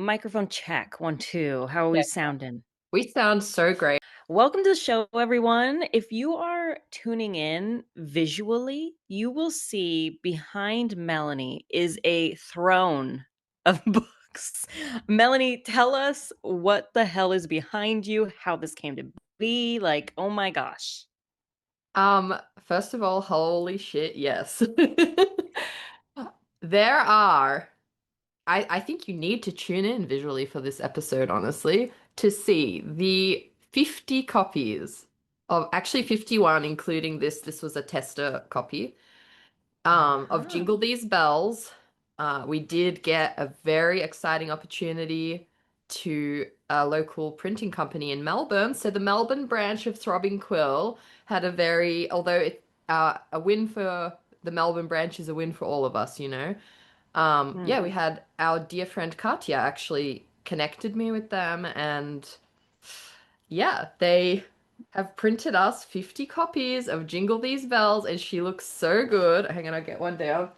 Microphone check. 1, 2. How are we Yeah, sounding? we sound so great. Welcome to the show, everyone. If you are tuning in visually, you will see behind Melanie is a throne of books. Melanie, tell us what the hell is behind you, how this came to be. Like, oh my gosh. First of all, holy shit, yes. There are, I think you need to tune in visually for this episode, honestly, to see the 50 copies of, actually 51, including this. This was a tester copy, of Uh-huh. Jingle These Bells. We did get a very exciting opportunity to a local printing company in Melbourne. So the Melbourne branch of Throbbing Quill had a very, although a win for the Melbourne branch is a win for all of us, you know. Mm. Yeah, we had our dear friend Katya actually connected me with them, and yeah, they have printed us 50 copies of Jingle These Bells, and she looks so good. Hang on, I'll get one down.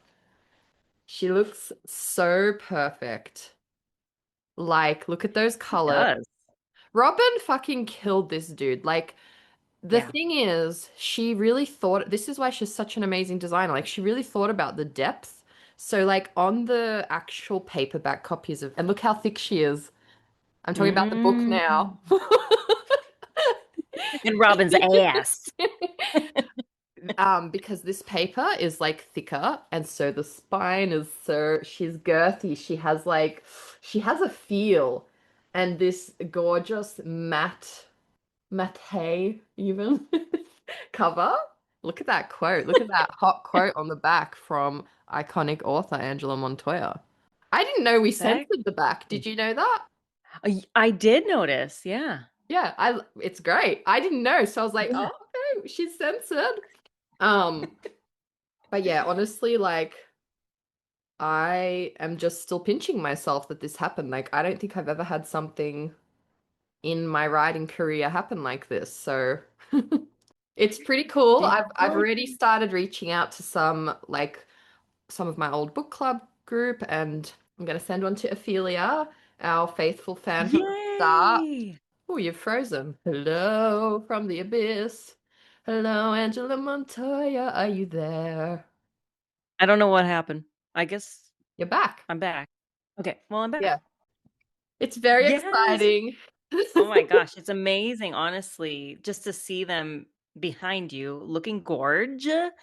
She looks so perfect. Like, look at those It colors. does. Robin fucking killed this dude. Like, the Yeah. thing is, she really thought, this is why she's such an amazing designer. Like, she really thought about the depth. So, like, on the actual paperback copies of, and look how thick she is. I'm talking about the book Mm. now. And Robin's ass. Because this paper is like thicker, and so the spine is so she's girthy. She has a feel, and this gorgeous matte even cover. Look at that quote. Look at that hot quote on the back from iconic author Angela Montoya. I didn't know we That censored the back. Did you know that? I did notice, yeah. Yeah, I it's great. I didn't know, so I was like, Yeah. oh, okay, she's censored. Um, but yeah, honestly, like I am just still pinching myself that this happened. Like, I don't think I've ever had something in my writing career happen like this. So it's pretty cool. Did I've already started reaching out to some of my old book club group, and I'm gonna send one to Ophelia, our faithful fan from the start. Yay! Oh, you've frozen. Hello from the abyss. Hello, Angela Montoya. Are you there? I don't know what happened. I guess You're back. I'm back. Okay, well, I'm back. Yeah. It's very Yes! exciting. Oh my gosh, it's amazing, honestly, just to see them behind you looking gorge. Do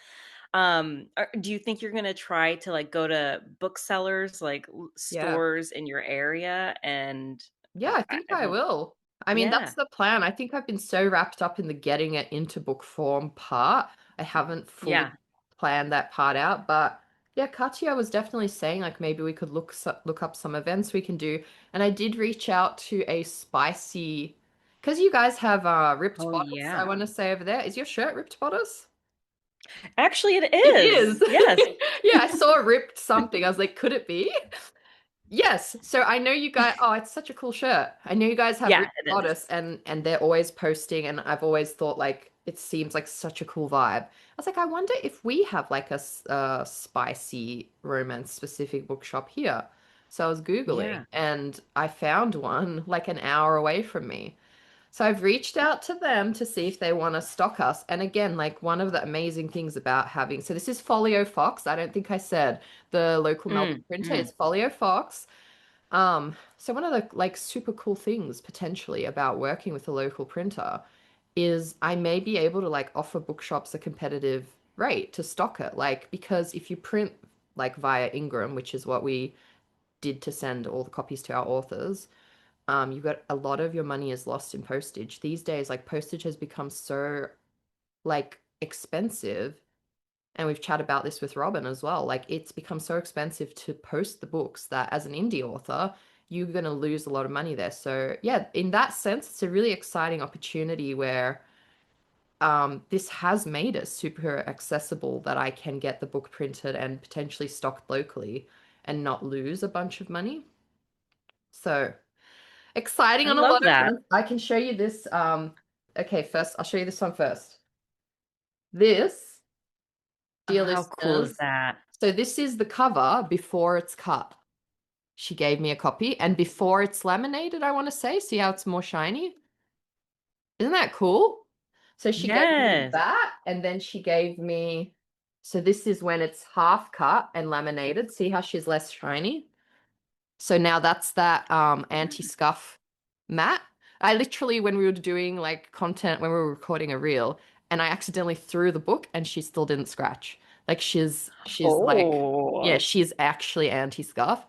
you think you're gonna try to, like, go to booksellers, like, l Yeah. stores in your area and Yeah, I think I I don't will. I mean, that's yeah. the plan. I think I've been so wrapped up in the getting it into book form part. I haven't fully Yeah. planned that part out, but yeah, Katya was definitely saying like maybe we could look up some events we can do. And I did reach out to a spicy because you guys have ripped Oh, bodice, I yeah. want to say over there. Is your shirt ripped bodice? Actually, it It is. is. Yes. Yeah, I saw ripped something. I was like, could it be? Yes. So I know you guys, oh, it's such a cool shirt. I know you guys have Yeah, Rich it is. Goddess, and they're always posting, and I've always thought like it seems like such a cool vibe. I was like, I wonder if we have like a spicy romance specific bookshop here. So I was Yeah. Googling and I found one like an hour away from me. So I've reached out to them to see if they want to stock us. And again, like one of the amazing things about having, so this is Folio Fox. I don't think I said the local Melbourne Mm, printer mm. is Folio Fox. So one of the like super cool things potentially about working with a local printer is I may be able to like offer bookshops a competitive rate to stock it. Like because if you print like via Ingram, which is what we did to send all the copies to our authors, you got a lot of your money is lost in postage. These days, like postage has become so like expensive, and we've chatted about this with Robin as well. Like it's become so expensive to post the books that as an indie author, you're going to lose a lot of money there. So yeah, in that sense, it's a really exciting opportunity where this has made it super accessible that I can get the book printed and potentially stocked locally and not lose a bunch of money. So exciting I on a love lot of that. fronts. I can show you this. Okay, first I'll show you this one first. This, Oh, dear how cool is listeners, that? so this is the cover before it's cut. She gave me a copy, and before it's laminated, I want to say, see how it's more shiny? Isn't that cool? So she gave me Yes. that, and then she gave me, so this is when it's half cut and laminated. See how she's less shiny? So now that's that anti-scuff matte. I literally, when we were doing like content, when we were recording a reel, and I accidentally threw the book and she still didn't scratch. Like she's like, yeah, Oh. she's actually anti-scuff.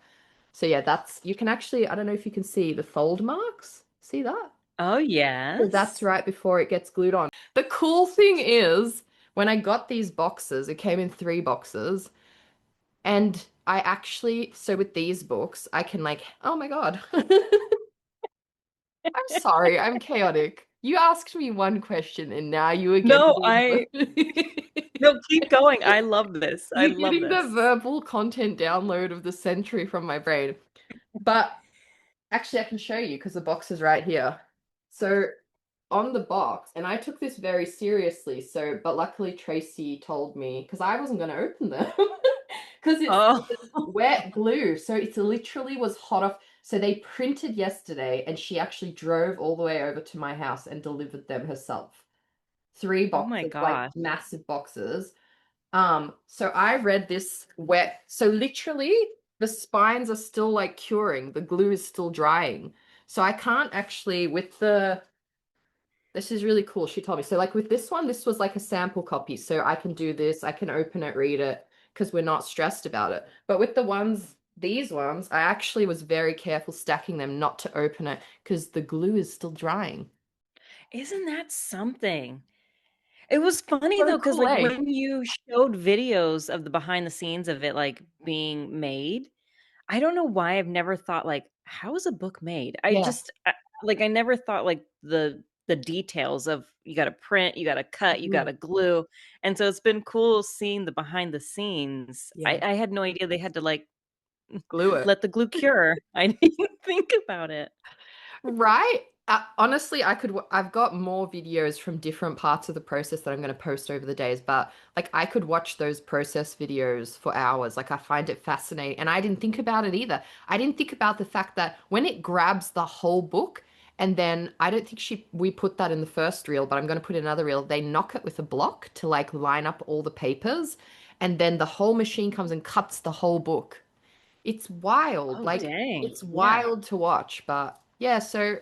So yeah, that's you can actually, I don't know if you can see the fold marks. See that? Oh, So that's yes. right before it gets glued on. The cool thing is, when I got these boxes, it came in 3 boxes. And I actually, so with these books, I can like, oh my God. I'm sorry, I'm chaotic. You asked me one question and now you are getting No, the no, keep going. I love this. I you're love getting the this. verbal content download of the century from my brain. But actually, I can show you because the box is right here. So on the box, and I took this very seriously. So, but luckily Tracy told me because I wasn't going to open them because Oh, it's wet glue. So it's literally was hot off. So they printed yesterday, and she actually drove all the way over to my house and delivered them herself. Three oh my boxes, like gosh. massive boxes. So I read this wet. So literally the spines are still like curing. The glue is still drying. So I can't actually with the this is really cool. She told me. So like with this one, this was like a sample copy. So I can do this, I can open it, read it, because we're not stressed about it. But with the ones, these ones, I actually was very careful stacking them not to open it because the glue is still drying. Isn't that something? It was funny So though, because cool, like eh? when you showed videos of the behind the scenes of it like being made, I don't know why I've never thought like, how is a book made? Yeah. Like I never thought like the details of you got to print, you got to cut, you got Mhm. to glue, and so it's been cool seeing the behind the scenes. Yeah. I had no idea they had to like Glue it. let the glue cure. I didn't think about it. Right? Honestly, I've got more videos from different parts of the process that I'm going to post over the days, but like I could watch those process videos for hours. Like I find it fascinating. And I didn't think about it either. I didn't think about the fact that when it grabs the whole book, and then I don't think we put that in the first reel, but I'm going to put in another reel. They knock it with a block to like line up all the papers, and then the whole machine comes and cuts the whole book. It's wild. Oh Like dang. it's Yeah. wild to watch, but yeah, so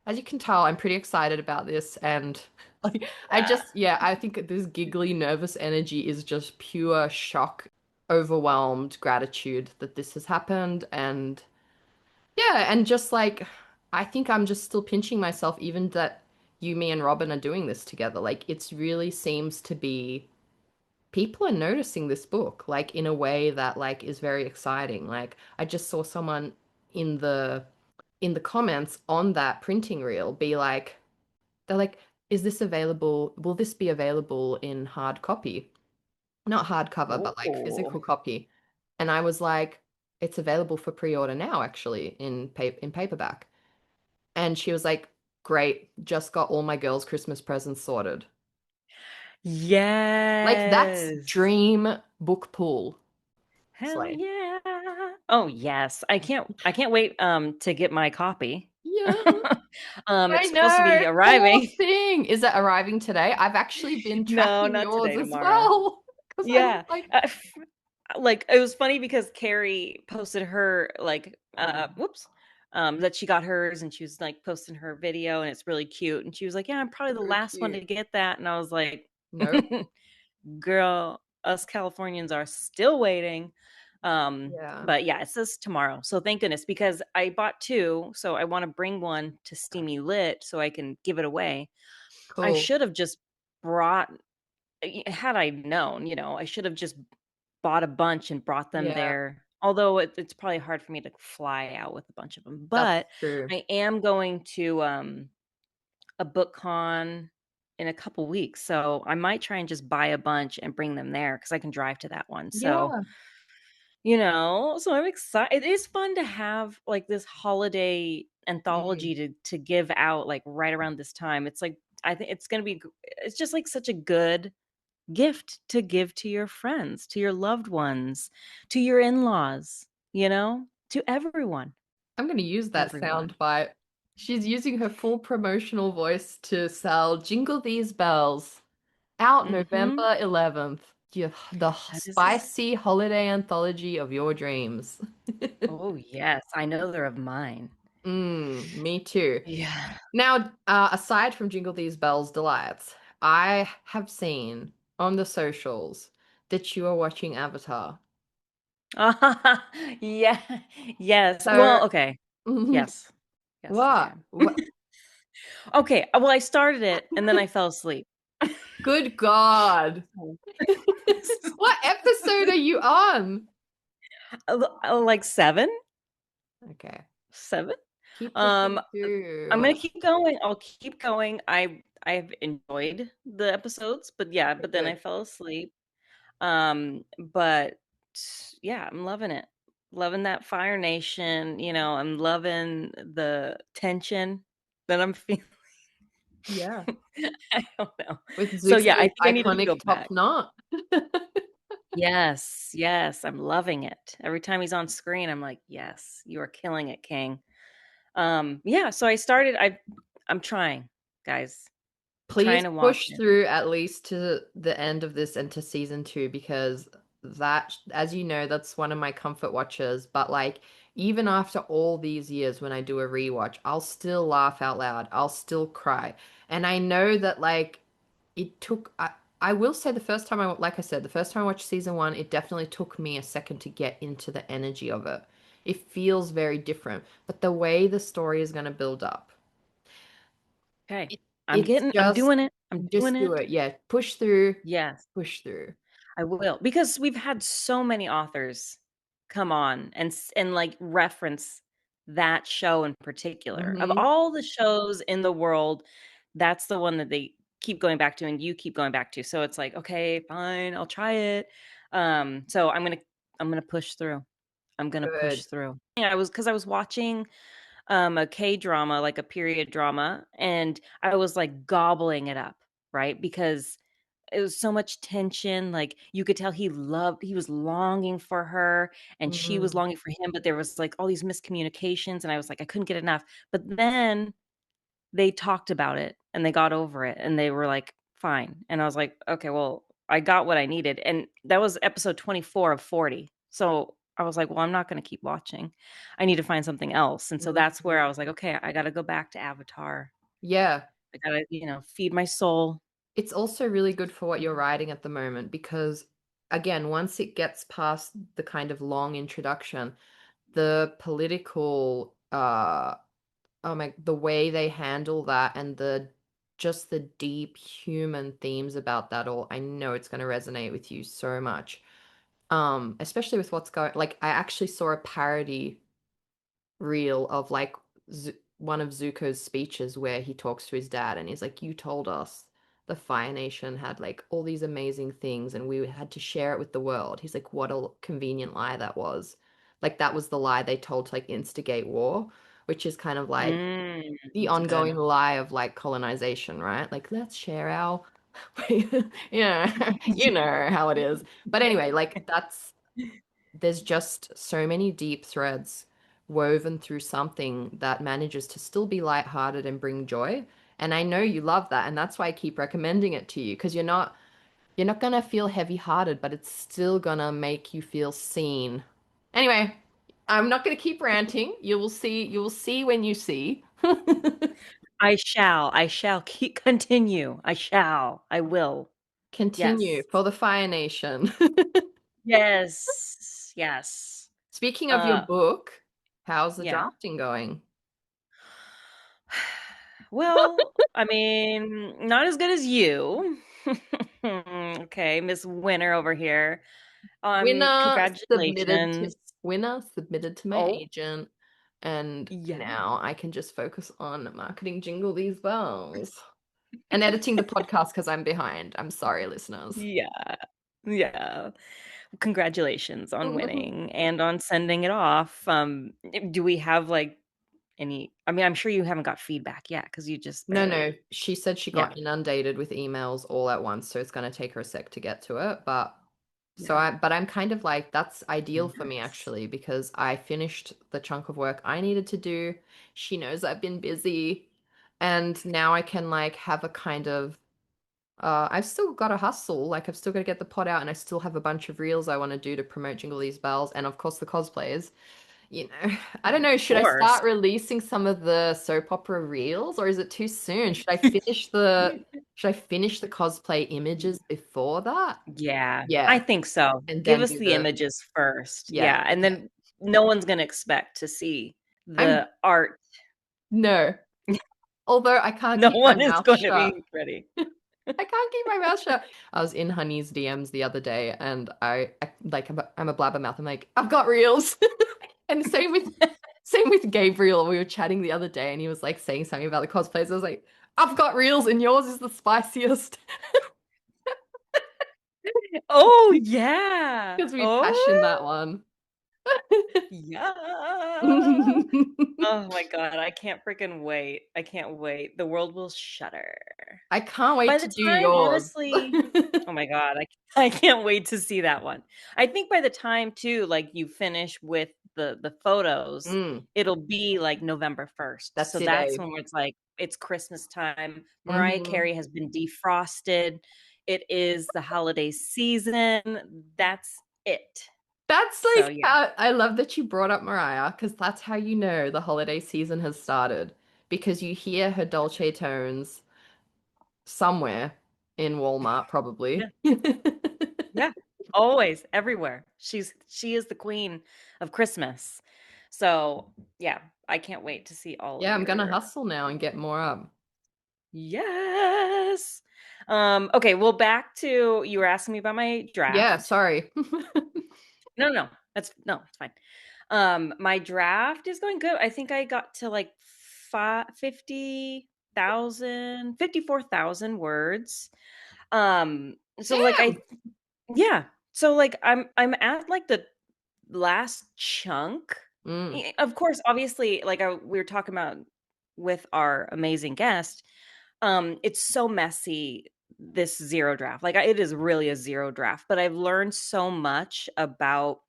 as you can tell, I'm pretty excited about this and like I Yeah. just yeah, I think this giggly nervous energy is just pure shock, overwhelmed gratitude that this has happened and yeah, and just like I think I'm just still pinching myself even that you, me and Robin are doing this together. Like it's really seems to be people are noticing this book like in a way that like is very exciting. Like I just saw someone in the comments on that printing reel be like they're like is this available? Will this be available in hard copy? Not hardcover, but like Oh. physical copy. And I was like it's available for pre-order now actually in paperback. And she was like great, just got all my girls' Christmas presents sorted. Like that's Yes. dream book pool. Hell Slay. yeah. Oh, yes. I can't wait, to get my copy. Yeah, I It's supposed to be know. Poor arriving. thing. Is it arriving today? I've actually been No, tracking not yours today, as tomorrow. well. Because I was Yeah. like, Like, it was funny because Carrie posted her, like, whoops, that she got hers, and she was, like, posting her video, and it's really cute, and she was like, "Yeah, I'm probably the so last one to cute. get that," and I was like, Nope. girl, us Californians are still waiting. Yeah. But yeah, it says tomorrow. So thank goodness because I bought two. So I want to bring one to Steamy Lit so I can give it away. I Cool. should have just brought, had I known, I should have just bought a bunch and brought them Yeah, there. Although it's probably hard for me to fly out with a bunch of them. that's But true. I am going to a book con in a couple weeks. So I might try and just buy a bunch and bring them there because I can drive to that one. So, Yeah. so I'm excited. It is fun to have like this holiday Mm. anthology to give out like right around this time. It's like I think it's gonna be it's just like such a good gift to give to your friends, to your loved ones, to your in-laws, to everyone. I'm going to use that Everyone. sound bite. She's using her full promotional voice to sell Jingle These Bells. Out Mm-hmm. November 11th. The That is, spicy holiday anthology of your dreams. oh yes, I know they're of mine. Me too. Yeah. Now, aside from Jingle These Bells delights, I have seen on the socials that you are watching Avatar. Yeah. Yes. So, Well, okay. Yes. Yes, I what? am. What? Okay. Well, I started it and then I fell asleep. Good God. What episode are you on? Like seven? Okay. Seven? Keep Um, pushing I'm through. gonna keep going. I'll keep going. I've enjoyed the episodes, but yeah, Okay, but then I good. fell asleep. But yeah, I'm loving it. Loving that Fire Nation. I'm loving the tension that I'm feeling. Yeah. I don't know. With So yeah, I Zuko's think I needed to go iconic top back. knot. Yes, yes, I'm loving it. Every time he's on screen, I'm like, yes, you are killing it, King. Yeah, so I'm trying, guys. Please Trying to watch push it. through at least to the end of this and to season two because that, as you know, that's one of my comfort watches. But like, even after all these years, when I do a rewatch, I'll still laugh out loud. I'll still cry. And I know that like it took, I will say the first time like I said, the first time I watched season one, it definitely took me a second to get into the energy of it. It feels very different, but the way the story is going to build up. Okay. It, I'm it's getting I'm just doing it. I'm doing just do it. it. Yeah, push through, Yes. push through. I will, because we've had so many authors come on and like reference that show in particular. Of Hmm. all the shows in the world, that's the one that they keep going back to and you keep going back to. So it's like, okay, fine, I'll try it. So I'm gonna push through. I'm gonna push Good. through. Yeah, I was watching a K-drama, like a period drama, and I was like gobbling it up, right? Because it was so much tension, like, you could tell he was longing for her, and she was Mm, longing for him, but there was, like, all these miscommunications, and I was like, I couldn't get enough, but then they talked about it, and they got over it, and they were like, "Fine," and I was like, "Okay, well, I got what I needed," and that was episode 24 of 40, so I was like, "Well, I'm not gonna keep watching. I need to find something else," and so that's where I mhm. was like, "Okay, I gotta go back to Avatar. Yeah, I gotta, feed my soul." it's also really good for what you're writing at the moment because, again, once it gets past the kind of long introduction, the political, oh my, the way they handle that and the just the deep human themes about that all, I know it's going to resonate with you so much. Especially with what's going, like, I actually saw a parody reel of like one of Zuko's speeches where he talks to his dad and he's like, "You told us the Fire Nation had like all these amazing things and we had to share it with the world." He's like, "What a convenient lie that was." Like that was the lie they told to like instigate war, which is kind of like the That's ongoing good. lie of like colonization, right? Like let's share our yeah, you know how it is. But anyway, like that's there's just so many deep threads woven through something that manages to still be lighthearted and bring joy. And I know you love that, and that's why I keep recommending it to you because you're not gonna feel heavy-hearted, but it's still gonna make you feel seen. Anyway, I'm not gonna keep ranting. You will see when you see. I shall keep continue. I will. Continue Yes. for the Fire Nation. Yes. Yes. Speaking of your Uh, book, how's the yeah. drafting going? Well, I mean, not as good as you. Okay, Miss Winner over here. Winner submitted to Congratulations. winner submitted to my Oh, agent, and yeah. now I can just focus on marketing Jingle These Bells and editing the podcast because I'm behind. I'm sorry, listeners. Yeah. Yeah. Congratulations on winning and on sending it off. Do we have like any, I mean, I'm sure you haven't got feedback yet because you just No, no, barely, she said she yeah. got inundated with emails all at once, so it's going to take her a sec to get to it, but So Yeah. but I'm kind of like, that's ideal for me Yes. actually, because I finished the chunk of work I needed to do. She knows I've been busy, and now I can like have a kind of I've still got to hustle. Like I've still got to get the pot out, and I still have a bunch of reels I want to do to promote Jingle These Bells, and of course the cosplays. You know, I don't know. Of Should I course. start releasing some of the soap opera reels, or is it too soon? Should I finish the cosplay images before that? Yeah, I Yeah, think so. and Give then us do the the images first. yeah. Yeah, and Okay. then no one's gonna expect to see I'm the art. no. Although I can't No keep my one is mouth going to shut. be ready. I can't keep my mouth shut. I was in Honey's DMs the other day, and I'm a blabbermouth. I'm like, I've got reels, and same with Gabriel. We were chatting the other day, and he was like saying something about the cosplays. I was like, I've got reels, and yours is the spiciest Oh, yeah. because we passion that Oh, one. yeah. Oh my God, I can't freaking wait. I can't wait. The world will shudder. I can't wait By to the do time, yours. honestly, oh my God, I can't wait to see that one. I think by the time too, like you finish with the photos, Mm, it'll be like November 1st. that's So it, that's eh? when it's like it's Christmas time. Mariah Hmm. Carey has been defrosted. It is the holiday season. That's it. That's So like yeah. how I love that you brought up Mariah, because that's how you know the holiday season has started. Because you hear her dulce tones somewhere in Walmart, Yeah. probably. Yeah. Always, everywhere. She is the queen of Christmas. So, yeah, I can't wait to see all of Yeah, I'm gonna your hustle now and get more up. yes. Okay, well back to you were asking me about my Yeah, draft. sorry. No, no. It's fine. My draft is going good. I think I got to like 54,000 words. So like Damn. yeah. So like I'm at like the last chunk. Mm, Of course, obviously, like we were talking about with our amazing guest, it's so messy, this zero draft. Like it is really a zero draft, but I've learned so much about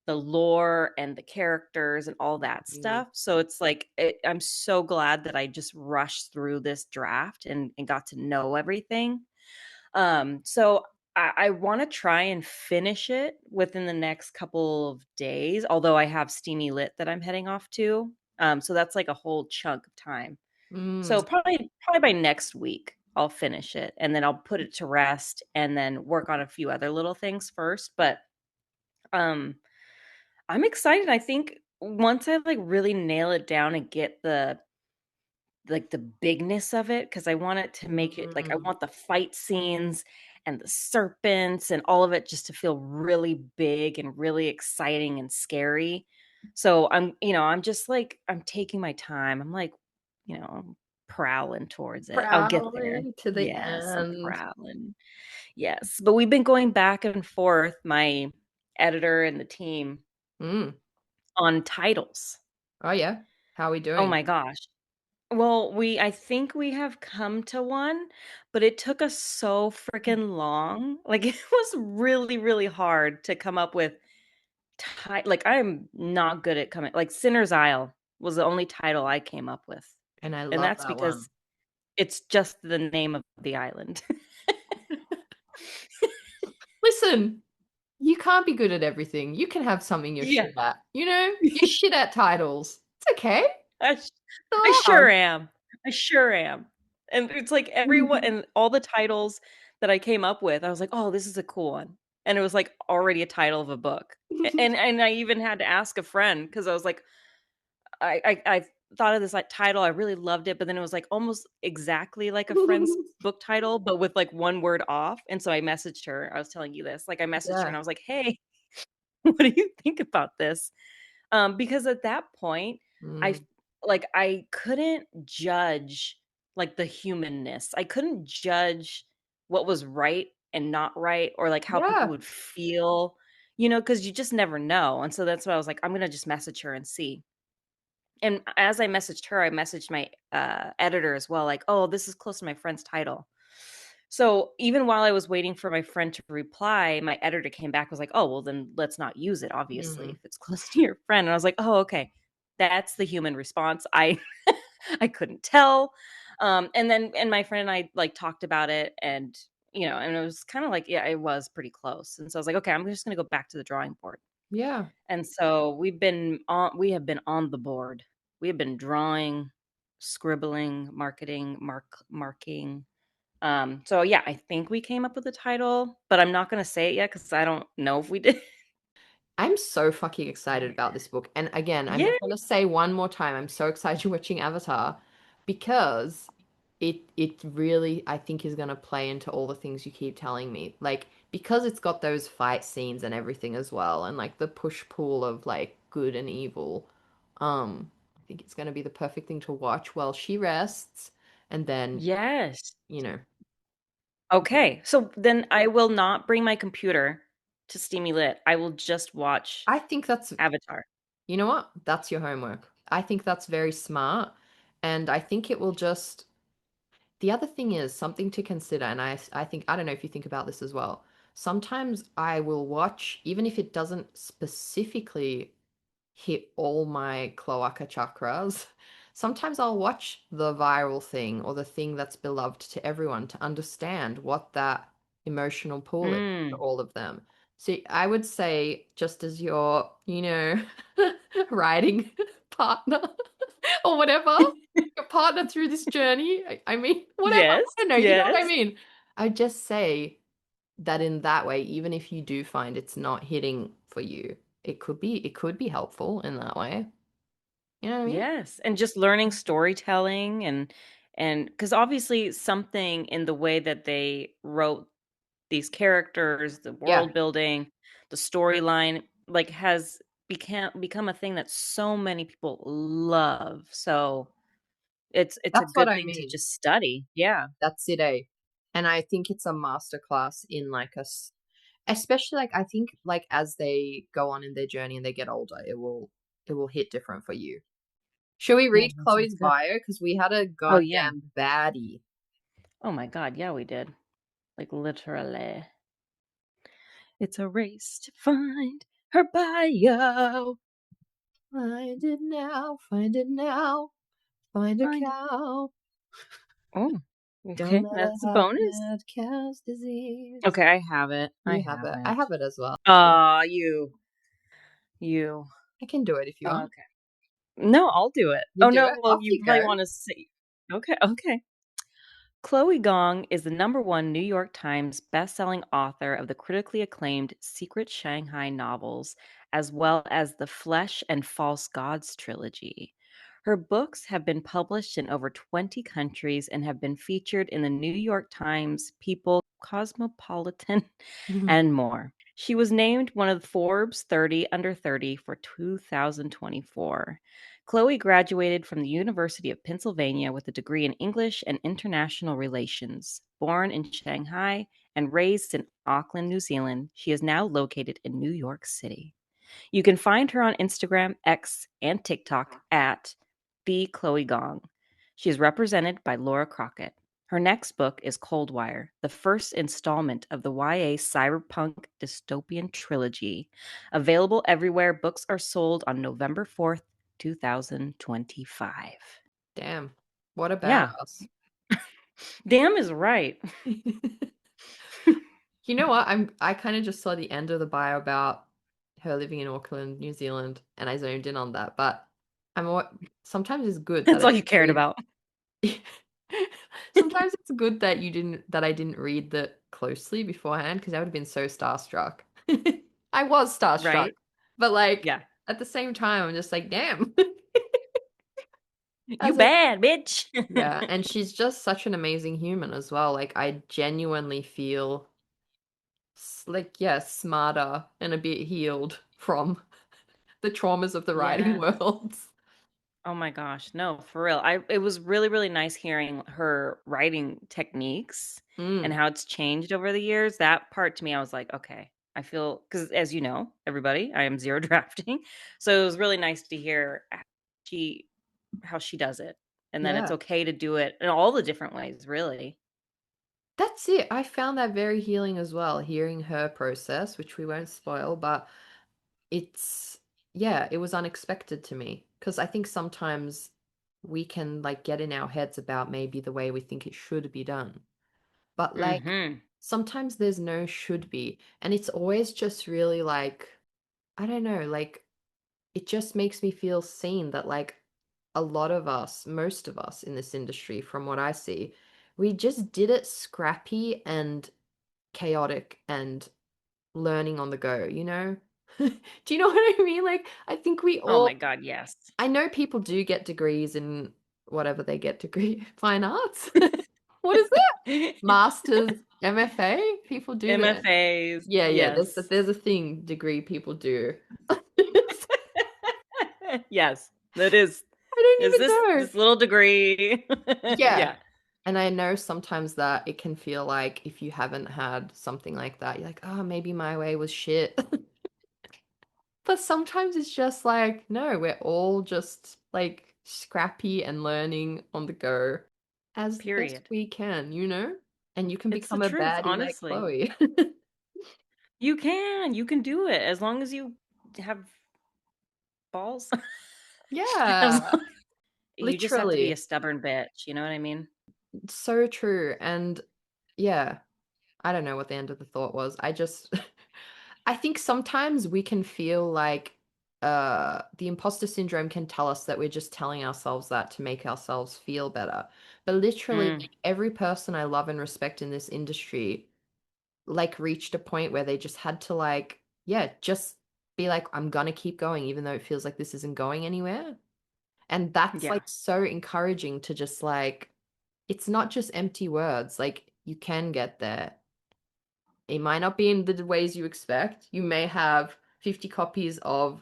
the lore and the characters and all that mm, stuff. So it's like I'm so glad that I just rushed through this draft and got to know everything. So I want to try and finish it within the next couple of days, although I have Steamy Lit that I'm heading off to. So that's like a whole chunk of time. mm. So probably by next week I'll finish it and then I'll put it to rest and then work on a few other little things first. But um I'm excited. I think once I like really nail it down and get the bigness of it, because I want it to make it like I Mm. want the fight scenes and the serpents and all of it just to feel really big and really exciting and scary. So I'm just like I'm taking my time. I'm like, prowling towards it. I'll get there. Prowling to the Yes, I'm end. prowling. Yes. But we've been going back and forth, my editor and the team, Mm. on titles. Oh yeah. How are we Oh doing? my gosh. Well, I think we have come to one, but it took us so freaking long. Like it was really, really hard to come up with like I'm not good at coming like Sinner's Isle was the only title I came up with. And I And love that's that one. because it's just the name of the island. Listen, you can't be good at everything. You can have something you're Yeah. shit at. You're shit at titles. It's okay. I, It's sh- I sure allowed. am. I sure am. And it's like everyone and all the titles that I came up with, I was like, "Oh, this is a cool one." And it was like already a title of a book. And I even had to ask a friend because I was like, I thought of this like title, I really loved it, but then it was like almost exactly like a friend's book title, but with like one word off. And so I messaged her. I was telling you this. Like I messaged her and Yeah. I was like, "Hey, what do you think about this?" Because at that point, I Mm. I couldn't judge like the humanness. I couldn't judge what was right and not right or like how people Yeah. would feel, because you just never know. And so that's why I was like, I'm gonna just message her and see. And as I messaged her, I messaged my editor as well, like, oh, this is close to my friend's title. So even while I was waiting for my friend to reply, my editor came back, was like, "Oh, well, then let's not use it, obviously, Mm. if it's close to your friend." And I was like, "Oh, okay. That's the human response." I I couldn't tell. And my friend and I like talked about it, and and it was kind of like, yeah, it was pretty close. And so I was like, okay, I'm just gonna go back to the drawing board. Yeah. And so we have been on the board. We have been drawing, scribbling, marking. So yeah, I think we came up with a title, but I'm not gonna say it yet because I don't know if we did. I'm so fucking excited about this book. And again, I'm Yeah. just gonna say one more time, I'm so excited you're watching Avatar because it really I think is gonna play into all the things you keep telling me. Like because it's got those fight scenes and everything as well, and like the push-pull of like good and evil. I think it's gonna be the perfect thing to watch while she rests and then, Yes. you know, yeah. Okay. So then I will not bring my computer to Steamy Lit. I will just watch I think that's Avatar. You know what? That's your homework. I think that's very smart. And I think it will just. The other thing is something to consider. And I think, I don't know if you think about this as well. Sometimes I will watch, even if it doesn't specifically hit all my cloaca chakras. Sometimes I'll watch the viral thing or the thing that's beloved to everyone to understand what that emotional pull is to Mm. all of them. So I would say, just as your, writing partner or whatever, your partner through this journey, I mean, whatever, I Yes. don't know, you know what I Yes. mean? I just say that in that way, even if you do find it's not hitting for you, it could be helpful in that way. You know what I mean? Yes. And just learning storytelling and because obviously something in the way that they wrote these characters, the Yeah, world building, the storyline, like has become a thing that so many people love. So it's a that's what good I thing to mean. just study. Yeah. That's it, eh? And I think it's a masterclass in like especially like I think like as they go on in their journey and they get older, it will hit different for you. Shall we Yeah, read that sounds Chloe's good. bio? Because we had a Oh yeah. goddamn baddie. Oh my god, yeah, we did. Like literally. It's a race to find her bio. Find it now, find it now, find a Find it. cow. Oh, Don't okay. let her That's a have bonus. mad cow's disease. Okay, I have it. I You have have it. I it. have it as well. Ah, you. I can do it if you want. Okay. No, I'll do it. You Oh do no, it. well, Off you you probably go. want to see. Okay, okay. Chloe Gong is the number one New York Times bestselling author of the critically acclaimed Secret Shanghai novels, as well as the Flesh and False Gods trilogy. Her books have been published in over 20 countries and have been featured in the New York Times People Cosmopolitan and more. She was named one of Forbes 30 under 30 for 2024. Chloe graduated from the University of Pennsylvania with a degree in English and International Relations. Born in Shanghai and raised in Auckland, New Zealand, she is now located in New York City. You can find her on Instagram, X, and TikTok at the Chloe Gong. She is represented by Laura Crockett. Her next book is Cold Wire, the first installment of the YA cyberpunk dystopian trilogy. Available everywhere books are sold on November 4th, 2025. Damn. What a Yeah, badass. damn is right. You know what? I kind of just saw the end of the bio about her living in Auckland, New Zealand, and I zoned in on that. But sometimes it's good that That's I all you didn't cared read. about, Sometimes it's good that I didn't read that closely beforehand because I would have been so starstruck. I was starstruck, right? but like Yeah. at the same time, I'm just like, damn. You As a bad, bitch. Yeah, and she's just such an amazing human as well. Like I genuinely feel like yeah, smarter and a bit healed from the traumas of the writing Yes. worlds. Oh my gosh, no, for real. It was really, really nice hearing her writing techniques and Mm, how it's changed over the years. That part to me, I was like, okay, I feel because as you know, everybody, I am zero drafting. So it was really nice to hear she how she does it. And then it's yeah. okay to do it in all the different ways, really. That's it. I found that very healing as well, hearing her process, which we won't spoil, but it's, yeah, it was unexpected to me because I think sometimes we can like get in our heads about maybe the way we think it should be done. But like Mm-hmm. sometimes there's no should be, and it's always just really like, I don't know, like it just makes me feel seen that like a lot of us, most of us in this industry, from what I see, we just did it scrappy and chaotic and learning on the go, you know? Do you know what I mean? Like, I think we Oh my all, God, yes. I know people do get degrees in whatever they get degree, fine arts. What is it? Masters, MFA? People do that. MFAs, Yeah, yeah, yes. there's a thing degree people do. I Yes, that don't is even know. this little degree. Yeah. Yeah, And I know sometimes that it can feel like if you haven't had something like that, you're like, oh, maybe my way was shit. But sometimes it's just like, no, we're all just like scrappy and learning on the go as best period. we can, you know? And you can It's the become a truth, baddie like honestly. Chloe. You can do it as long as you have balls. As Yeah, long, you just have to be a literally. stubborn bitch, you know what I mean? So true. And yeah, I don't know what the end of the thought was. I just I think sometimes we can feel like the imposter syndrome can tell us that we're just telling ourselves that to make ourselves feel better. But literally, Mm, like, every person I love and respect in this industry like reached a point where they just had to like, yeah, just be like, I'm gonna keep going, even though it feels like this isn't going anywhere. And that's yeah, like so encouraging to just like, it's not just empty words. Like you can get there. It might not be in the ways you expect. You may have 50 copies of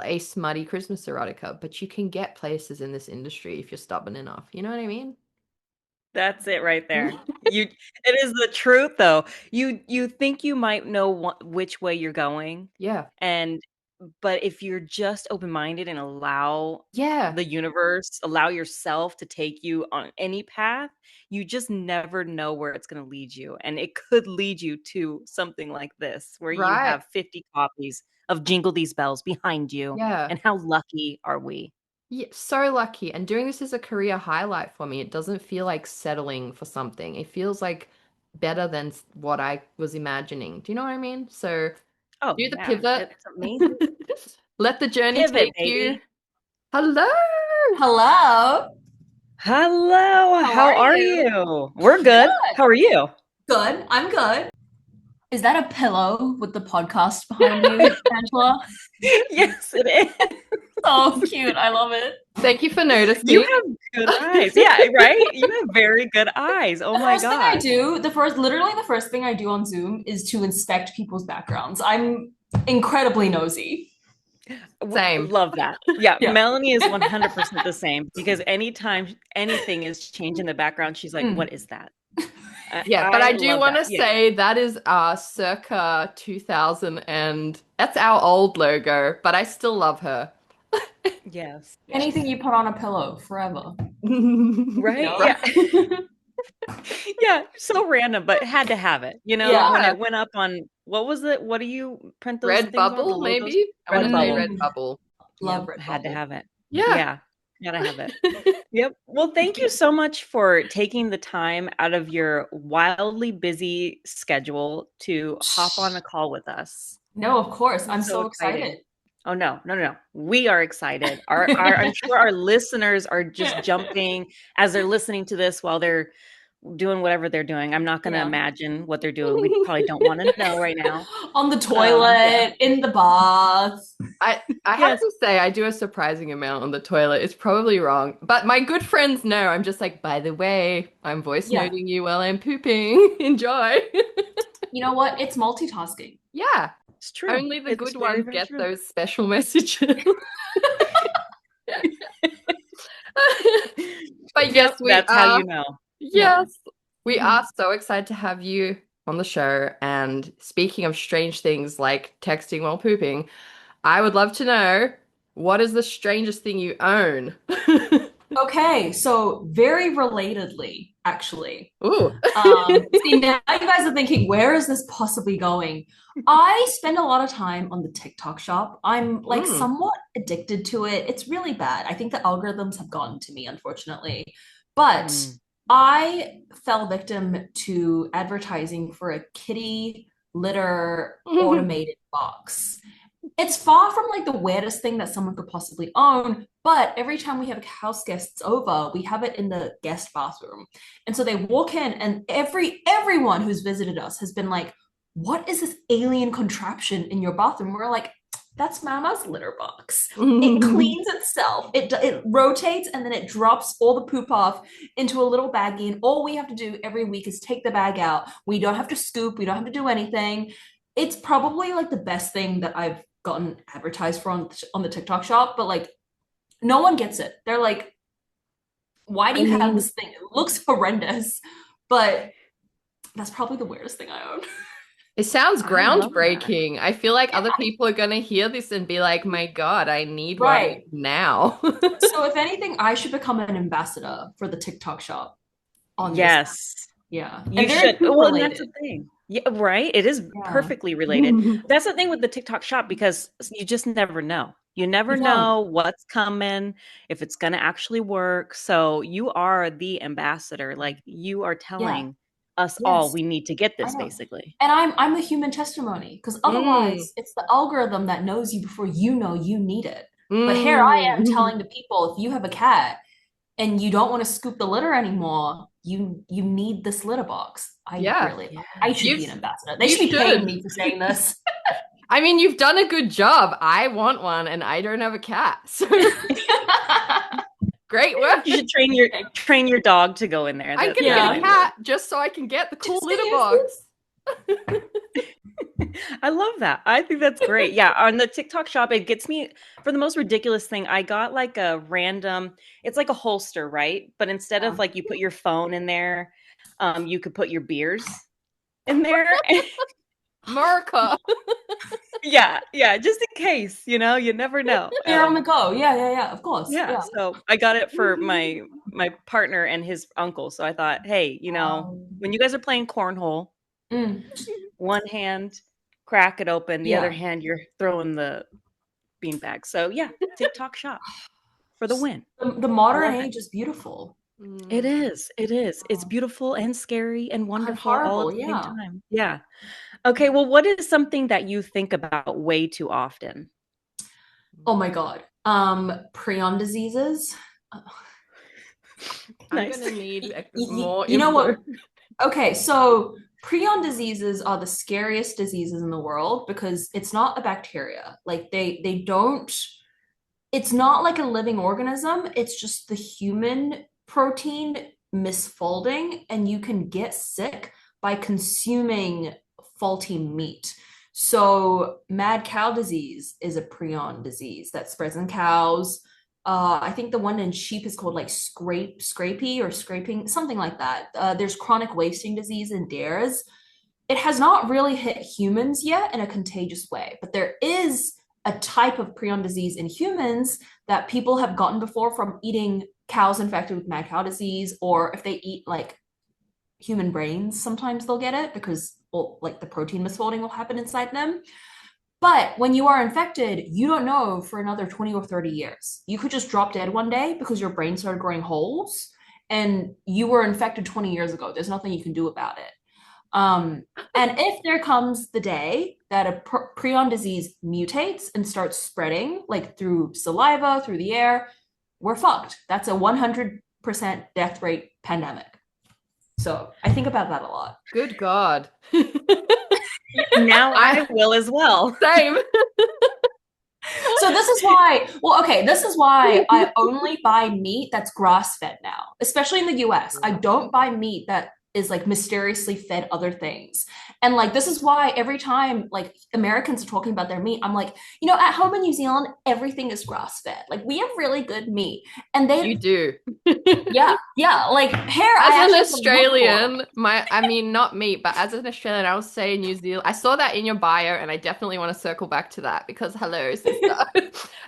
a smutty Christmas erotica, but you can get places in this industry if you're stubborn enough. You know what I mean? that's it right there. It is the truth though. You think you might know which way you're going, Yeah. and but if you're just open-minded and allow Yeah. the universe, allow yourself to take you on any path, you just never know where it's going to lead you. And it could lead you to something like this, where you Right. have 50 copies of Jingle These Bells behind you. Yeah. And how lucky are we? Yeah. So lucky. And doing this is a career highlight for me. It doesn't feel like settling for something. It feels like better than what I was imagining. Do you know what I mean? So Oh, do the yeah, pivot. it's amazing. Let the journey Pivot, take you. baby. Hello. Hello. Hello, How are how are you? you? We're good. Good. How are you? Good. I'm good. Is that a pillow with the podcast behind you, Angela? Yes, it is. So cute. I love it. Thank you for You noticing. have good eyes. Yeah, right? You have very good eyes. Oh The my first thing I gosh. do, literally the first thing I do on Zoom is to inspect people's backgrounds. I'm incredibly nosy. Same. Love that. Yeah, Yeah. Melanie is 100% the same because anytime anything is changed in the background, she's like, Mm. "What is that?" Yeah, but I I do love want that. to Yeah. say that is circa 2000 and that's our old logo, but I still love her. Yes. Yes. Anything you put on a pillow forever, you Right? know? Yeah. Yeah, so random, but had to have it. You know, when Yeah. Yeah, it went up on what was it? What do you print those things on? The Redbubble logos? maybe. I want to say Redbubble. Mm. Redbubble. Love Yep, had to Redbubble. have it. Yeah. Yeah, gotta have it. Yep. Well, thank you so much for taking the time out of your wildly busy schedule to hop on a call with us. No, of course. I'm It's so so exciting. excited. Oh no, no, no, no. We are excited. Our I'm sure our listeners are just jumping as they're listening to this while they're doing whatever they're doing. I'm not going to Yeah. imagine what they're doing. We probably don't want to know right now. On the Yeah. toilet, in the bath. I have Yes. to say I do a surprising amount on the toilet. It's probably wrong, but my good friends know. I'm just like, by the way, I'm voice Yeah. noting you while I'm pooping. Enjoy. You know what? It's multitasking. Yeah, It's true. only the It's good very, ones very get true. those special messages. But yes, Yep. we That's how are. you know. Yeah. Yes, we are Mhm. so excited to have you on the show. And speaking of strange things like texting while pooping, I would love to know what is the strangest thing you own? Okay, so very relatedly, actually. Ooh. See, now you guys are thinking, where is this possibly going? I spend a lot of time on the TikTok shop. I'm like Mm. somewhat addicted to it. It's really bad. I think the algorithms have gotten to me, unfortunately. But Mm. I fell victim to advertising for a kitty litter automated box. It's far from like the weirdest thing that someone could possibly own, but every time we have house guests over, we have it in the guest bathroom. And so they walk in and everyone who's visited us has been like, "What is this alien contraption in your bathroom?" We're like, "That's Mama's litter box. It cleans itself. It rotates and then it drops all the poop off into a little baggie. And all we have to do every week is take the bag out. We don't have to scoop. We don't have to do anything. It's probably like the best thing that I've gotten advertised for on the TikTok shop, but like no one gets it. They're like, why do I you have mean, this thing? It looks horrendous, but that's probably the weirdest thing I own. it sounds I love that. groundbreaking. I feel like Yeah, other people are gonna hear this and be like, my God, I need one right. now. So if anything, I should become an ambassador for the TikTok shop on this app. Yes, Yeah. you And very should. poop Well, and that's the related. thing. Yeah, right. It is Yeah. perfectly related. That's the thing with the TikTok shop because you just never know. You You never don't. know what's coming, if it's going to actually work. So you are the ambassador. Like you are Yeah. telling us all Yes. we need to get I this, know. basically. And I'm the human testimony because Mm, otherwise it's the algorithm that knows you before you know you need it. But here I am mm. telling the people if you have a cat and you don't want to scoop the litter anymore, you need this litter box. Yeah, I should you be an ambassador. They you should be paying should. me for saying this. I mean, you've done a good job. I want one, and I don't have a cat, so great work. You should train your dog to go in there. I'm That gonna that get a Yeah. might work. cat just so I can get the cool Just to litter use box. this. I love that. I think that's great. Yeah, on the TikTok shop, it gets me for the most ridiculous thing. I got like a random, it's like a holster, right? But instead of Yeah. like you put your phone in there, you could put your beers in there. America. Yeah, yeah, just in case, you never know. You're on the go. Yeah, yeah, yeah. Of course. Yeah, Yeah. so I got it for my partner and his uncle. So I thought, hey, when you guys are playing cornhole, Mm, one hand crack it open, the other yeah. hand you're throwing the beanbag. So yeah, TikTok shop for the Just win. the I modern love it. age is beautiful It Mm. is. It is. It's beautiful and scary and and wonderful all at horrible. the same Yeah. time. Yeah. Okay, well, what is something that you think about way too often? Oh my God. Prion diseases. I'm Nice. gonna need more You know info. what? Okay, so prion diseases are the scariest diseases in the world because it's not a bacteria. Like they don't it's not like a living organism, it's just the human protein misfolding and you can get sick by consuming faulty meat. So mad cow disease is a prion disease that spreads in cows. I think the one in sheep is called like scrapie or scraping, something like that. There's chronic wasting disease in dares. It has not really hit humans yet in a contagious way, but there is a type of prion disease in humans that people have gotten before from eating cows infected with mad cow disease, or if they eat like human brains, sometimes they'll get it because well, like the protein misfolding will happen inside them. But when you are infected, you don't know for another 20 or 30 years. You could just drop dead one day because your brain started growing holes and you were infected 20 years ago. There's nothing you can do about it. And if there comes the day that a prion disease mutates and starts spreading, like through saliva, through the air, we're fucked. That's a 100% death rate pandemic. So I think about that a lot. Good God. Now I I will as well. same. So this is why, well, okay, this is why I only buy meat that's grass fed now, especially in the US. I don't buy meat that is like mysteriously fed other things. And like this is why every time like Americans are talking about their meat, I'm like, at home in New Zealand, everything is grass fed. Like we have really good meat. And You they do. yeah, yeah, like hair As I an actually have to look for. Australian, I mean, not me, but as an Australian, I will say New Zealand. I saw that in your bio, and I definitely want to circle back to that because hello, sister.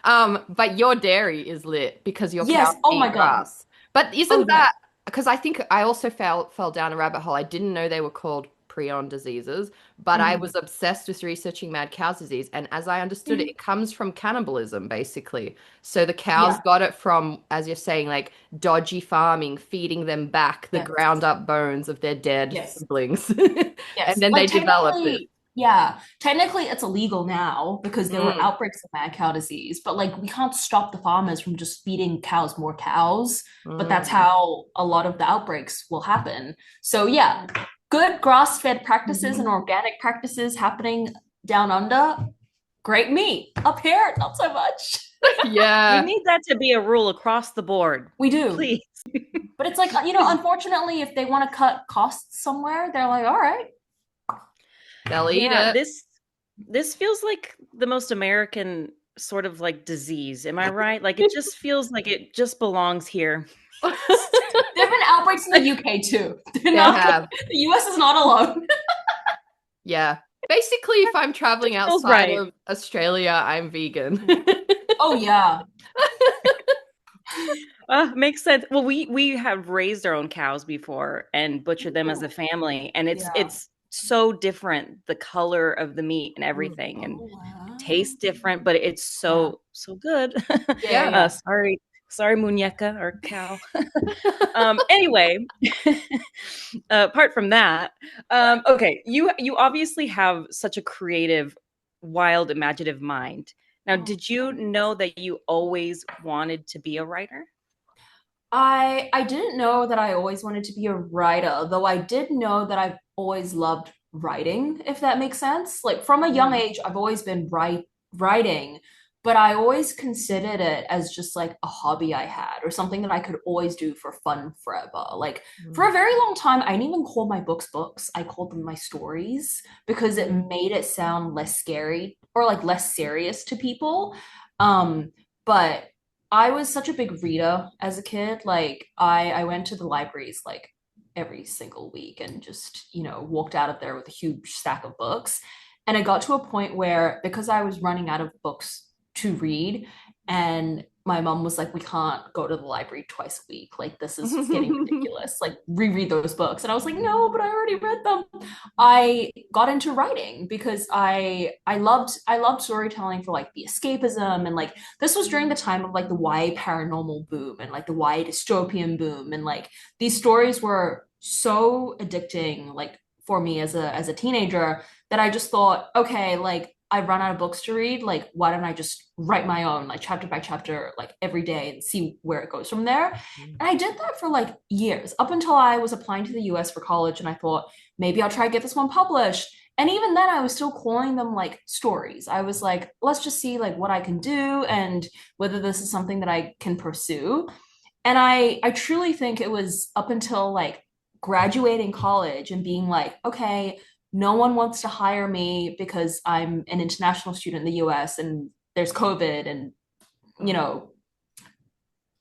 But your dairy is lit because your cows Yes, oh eat my God. grass. But Oh isn't yeah. that because I think I also fell down a rabbit hole. I didn't know they were called prion diseases, but I Mhm. was obsessed with researching mad cow disease. And as I understood it, Mhm. it comes from cannibalism, basically. So the cows Yeah. got it from, as you're saying, like dodgy farming, feeding them back the Yes. ground up bones of their dead Yes. siblings. And Yes. then they Like developed it. technically, yeah, technically it's illegal now because there were Mm, outbreaks of mad cow disease, but like we can't stop the farmers from just feeding cows more cows, but that's mm. how a lot of the outbreaks will happen. So yeah, good grass-fed practices and organic practices happening down under, great meat. Up here, not so much. We Yeah. need that to be a rule across the board. We do. Please. But it's like, unfortunately, if they want to cut costs somewhere, they're like, all right. They'll eat Yeah, it. this feels like the most American sort of like disease. Am I right? Like it just feels like it just belongs here. There have been outbreaks in the UK too. They're There not, have. the US is not alone. Yeah. Basically, if I'm traveling Just feels outside right. of Australia, I'm vegan. Oh yeah. Makes sense. Well, we have raised our own cows before and butchered them as a Ooh, family, and yeah. it's so different, the color of the meat and Mm. everything, and Oh wow. tastes different, but it's Yeah. so good. Yeah, Yeah. yeah, Sorry, muñeca or cow. Anyway, apart from that, okay, you obviously have such a creative, wild, imaginative mind. Now, yeah. did you know that you always wanted to be a writer? I didn't know that I always wanted to be a writer, though I did know that I've always loved writing, if that makes sense. Like from a young Mm. age, I've always been writing, but I always considered it as just like a hobby I had or something that I could always do for fun forever. Like for Mm. a very long time, I didn't even call my books books. I called them my stories because it made it sound less scary or like less serious to people. But I was such a big reader as a kid. Like I went to the libraries like every single week and just, walked out of there with a huge stack of books. And it got to a point where because I was running out of books to read and my mom was like, we can't go to the library twice a week. Like this is getting ridiculous. Like reread those books. And I was like, no, but I already read them. I got into writing because I loved storytelling for like the escapism and like this was during the time of like the YA paranormal boom and like the YA dystopian boom and like these stories were so addicting like for me as a teenager that I just thought, okay, like I've run out of books to read, like why don't I just write my own like chapter by chapter like every day and see where it goes from there. And I did that for like years up until I was applying to the US for college and I thought maybe I'll try to get this one published. And even then, I was still calling them like stories. I was like, let's just see like what I can do and whether this is something that I can pursue. And I truly think it was up until like graduating college and being like, okay, no one wants to hire me because I'm an international student in the US and there's COVID and you Mm. know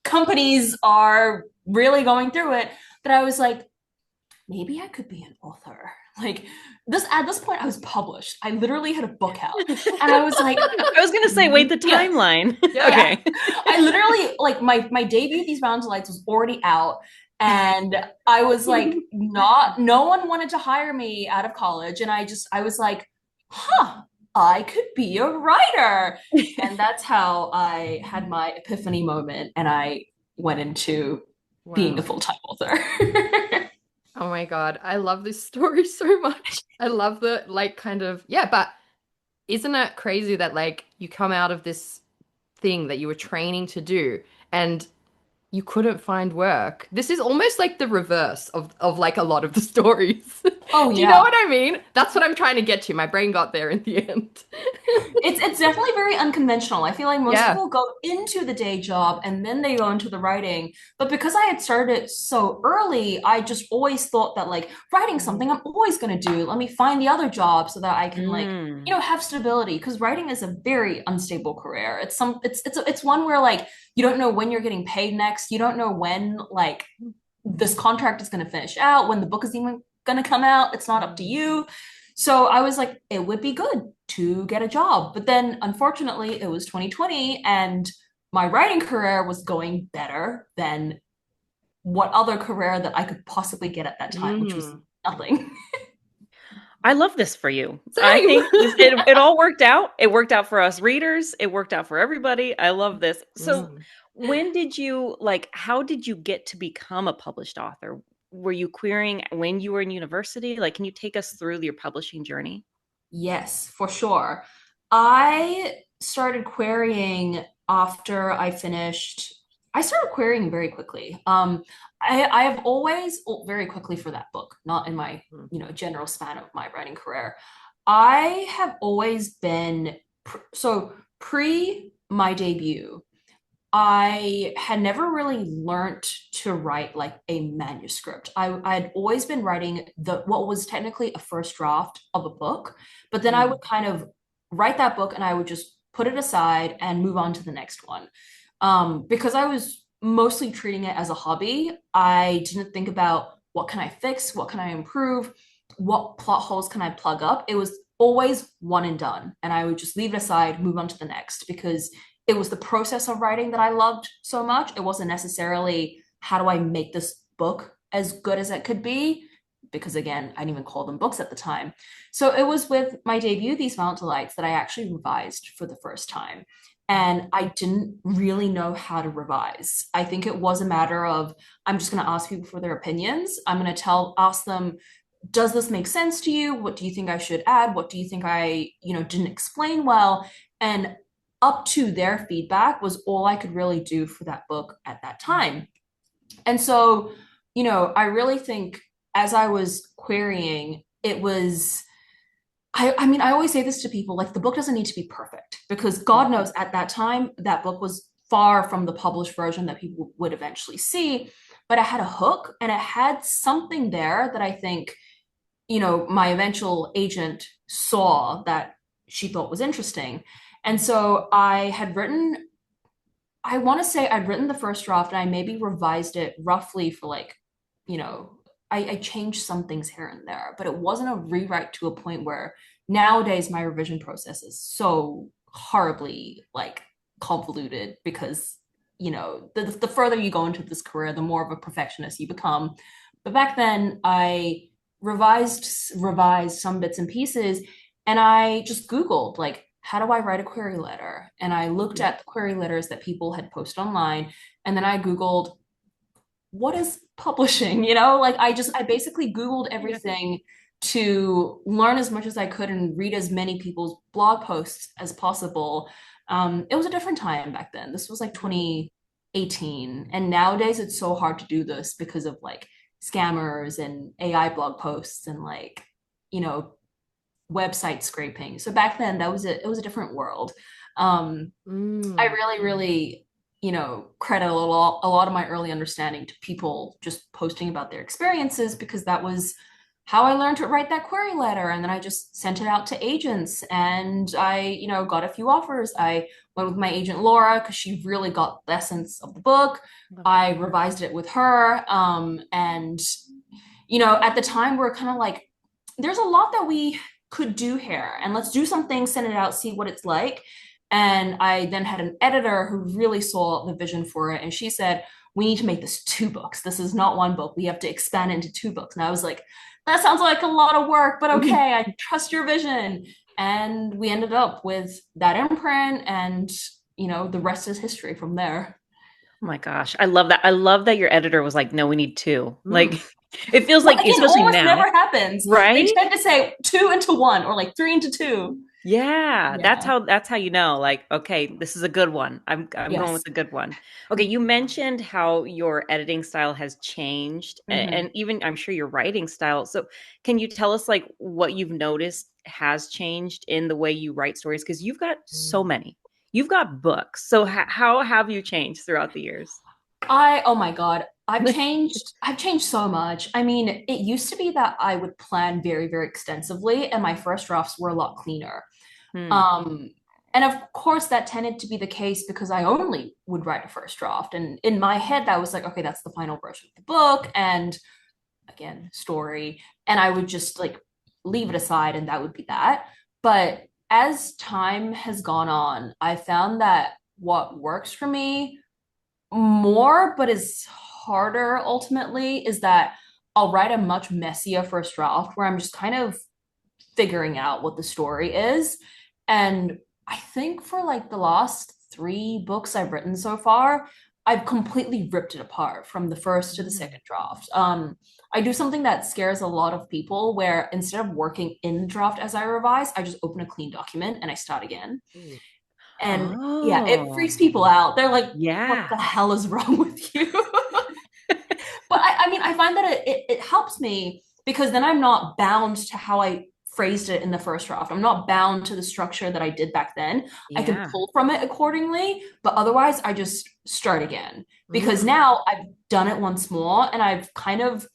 companies are really going through it that I was like, maybe I could be an author. Like this at this point, I was published. I literally had a book out. And I was like, I was gonna say, wait, the yeah, timeline. Yeah. yeah. Okay. I literally like my debut These Bound Lights was already out. And I was like, not no one wanted to hire me out of college. And I was like, huh, I could be a writer. And that's how I had my epiphany moment and I went into being a Wow. full-time author. Oh my God. I love this story so much. I love the like kind of, yeah, but isn't it crazy that like you come out of this thing that you were training to do and you couldn't find work? This is almost like the reverse of like a lot of the stories. Oh Do you know yeah. what I mean? That's what I'm trying to get to. My brain got there in the end. It's definitely very unconventional. I feel like most Yeah. people go into the day job and then they go into the writing. But because I had started so early, I just always thought that like writing something I'm always going to do. Let me find the other job so that I can like, Mm. have stability because writing is a very unstable career. It's one where like you don't know when you're getting paid next. You don't know when like this contract is going to finish out, when the book is even going to come out. It's not up to you. So I was like, it would be good to get a job. But then unfortunately, it was 2020 and my writing career was going better than what other career that I could possibly get at that time, which was Mm. nothing. I love this for you. I Same. think it all worked out. It worked out for us readers. It worked out for everybody. I love this. So, Mm. when did you like, how did you get to become a published author? Were you querying when you were in university? Like, can you take us through your publishing journey? Yes, for sure. I started querying after I finished. I started querying very quickly. I have always very quickly for that book, not in my, Mm. general span of my writing career. I have always been so pre my debut. I had never really learned to write like a manuscript. I'd always been writing the what was technically a first draft of a book, but then I Mm. would kind of write that book and I would just put it aside and move on to the next one. Because I was mostly treating it as a hobby, I didn't think about what can I fix, what can I improve, what plot holes can I plug up. It was always one and done, and I would just leave it aside, move on to the next because it was the process of writing that I loved so much. It wasn't necessarily how do I make this book as good as it could be, because again, I didn't even call them books at the time. So it was with my debut, These Mountain Delights, that I actually revised for the first time. And I didn't really know how to revise. I think it was a matter of I'm just going to ask people for their opinions. I'm going to ask them, does this make sense to you? What do you think I should add? What do you think I, didn't explain well? And up to their feedback was all I could really do for that book at that time. And so, I really think as I was querying, it was I mean, I always say this to people, like the book doesn't need to be perfect because God knows at that time that book was far from the published version that people would eventually see, but it had a hook and it had something there that I think, my eventual agent saw that she thought was interesting. And so I want to say I'd written the first draft and I maybe revised it roughly for like, I changed some things here and there, but it wasn't a rewrite to a point where nowadays my revision process is so horribly like convoluted because, the further you go into this career, the more of a perfectionist you become. But back then I revised some bits and pieces and I just Googled like how do I write a query letter? And I looked Mm. at the query letters that people had posted online, and then I Googled what is publishing, Like I basically Googled Yeah. everything to learn as much as I could and read as many people's blog posts as possible. It was a different time back then. This was like Mm. 2018. And nowadays it's so hard to do this because of like scammers and AI blog posts and like, you know, website scraping. So back then that was it was a different world. I Mm. really, really, credit a lot of my early understanding to people just posting about their experiences because that was how I learned to write that query letter. And then I just sent it out to agents and I, got a few offers. I went with my agent Laura because she really got the essence of the book. I revised it with her. And at the time we're kind of like, there's a lot that we could do here, and let's do something, send it out, see what it's like. And I then had an editor who really saw the vision for it, and she said, "We need to make this two books. This is not one book. We have to expand into two books." And I was like, "That sounds like a lot of work, but okay, I trust your vision." And we ended up with that imprint, and the rest is history from there. Oh my gosh. I love that. I love that your editor was like, no, we need two. Like, Mm. it feels Well, like, again, especially almost never now, happens. They right? tend to say two into one or like three into two. Yeah, Yeah. that's how you know, like, okay, this is a good one. I'm going Yes. with a good one. Okay, you mentioned how your editing style has changed Mhm. and even I'm sure your writing style. So can you tell us like what you've noticed has changed in the way you write stories? Because you've got so Mm. many. You've got books. So how have you changed throughout the years? Oh my God, I've changed so much. I mean, it used to be that I would plan very, very extensively, and my first drafts were a lot cleaner. Hmm. Um, and of course, that tended to be the case because I only would write a first draft. And in my head, that was like, okay, that's the final version of the book. And again, story. And I would just like leave it aside and that would be that. But as time has gone on, I found that what works for me more, but is harder ultimately is that I'll write a much messier first draft where I'm just kind of figuring out what the story is. And I think for like the last three books I've written so far, I've completely ripped it apart from the first to the Mm. second draft. I do something that scares a lot of people where instead of working in the draft as I revise, I just open a clean document and I start again. Ooh. And yeah, it Oh, freaks people out. They're like, what the yes. hell is wrong with you? But I mean, I find that it helps me because then I'm not bound to how I phrased it in the first draft. I'm not bound to the structure that I did back then. I can Yeah. pull from it accordingly, but otherwise I just start again because Mm. now I've done it once more and I've kind of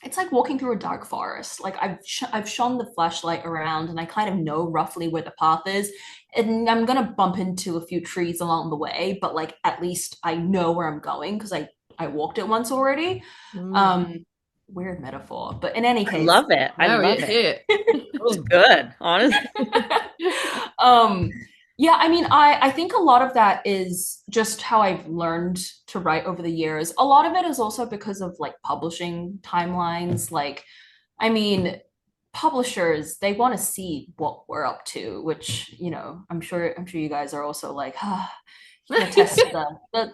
it's like walking through a dark forest. Like I've shone the flashlight around and I kind of know roughly where the path is. And I'm gonna bump into a few trees along the way, but like at least I know where I'm going because I walked it once already. Mm. Um, weird metaphor, but in any I case, love it. I No, love it it. hit. It was good, honestly. um, yeah, I mean, I think a lot of that is just how I've learned to write over the years. A lot of it is also because of like publishing timelines. Like, I mean, publishers, they want to see what we're up to, which, I'm sure you guys are also like, you can attest to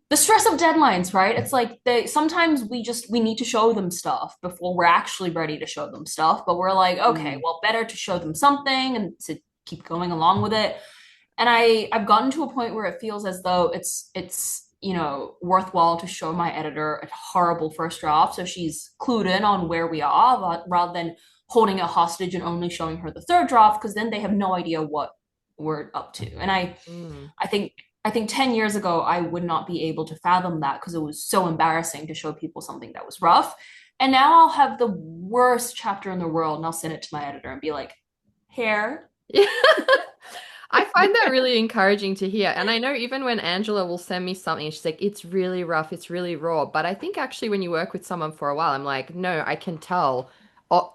the stress of deadlines, right? It's like they sometimes we need to show them stuff before we're actually ready to show them stuff, but we're like, okay, Mm. well, better to show them something and to keep going along with it. And I've gotten to a point where it feels as though it's worthwhile to show my editor a horrible first draft so she's clued in on where we are rather than holding it hostage and only showing her the third draft because then they have no idea what we're up to. And Mm. I think I think 10 years ago I would not be able to fathom that because it was so embarrassing to show people something that was rough. And now I'll have the worst chapter in the world and I'll send it to my editor and be like, "Here." Yeah. I find that really encouraging to hear. And I know even when Angela will send me something, she's like, it's really rough, it's really raw. But I think actually when you work with someone for a while, I'm like, no, I can tell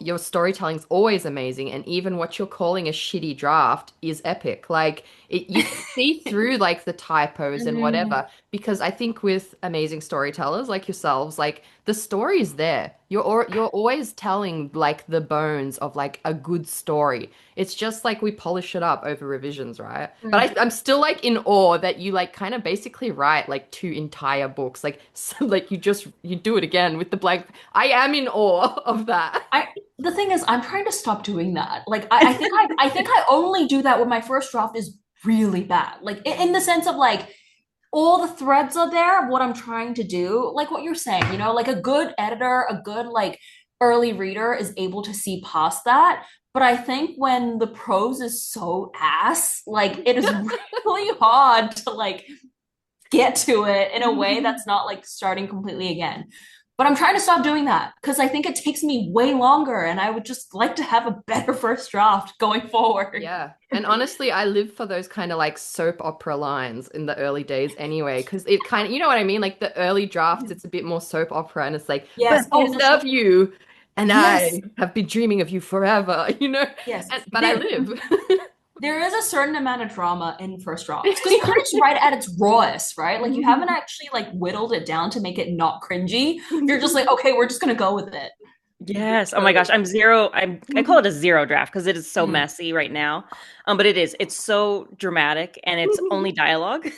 your storytelling's always amazing. And even what you're calling a shitty draft is epic. Like you can see through like the typos and Mm, whatever. Because I think with amazing storytellers like yourselves, like the story is there. You're always telling like the bones of like a good story. It's just like we polish it up over revisions, right? But mm. I'm still like in awe that you like kind of basically write like two entire books. Like so, like you do it again with the blank. I am in awe of that. I the thing is, I'm trying to stop doing that. Like, I think I only do that when my first draft is really bad. Like, in the sense of like all the threads are there of what I'm trying to do. Like what you're saying, like a good editor, a good like early reader is able to see past that. But I think when the prose is so ass, like it is really hard to like get to it in a way that's not like starting completely again. But I'm trying to stop doing that because I think it takes me way longer and I would just like to have a better first draft going forward. Yeah. And honestly, I live for those kind of like soap opera lines in the early days anyway, because it kind of, you know what I mean? Like the early drafts, it's a bit more soap opera and it's like, but Yes. I Oh, for sure. love you and Yes. I have been dreaming of you forever, you know? Yes. And but I live. There is a certain amount of drama in first drafts because you kind of just write it at its rawest, right? Like you haven't actually like whittled it down to make it not cringy. You're just like, okay, we're just gonna go with it. Yes. Oh my gosh. Literally. I call it a zero draft because it is so Mm. messy right now. But it's so dramatic and it's only dialogue.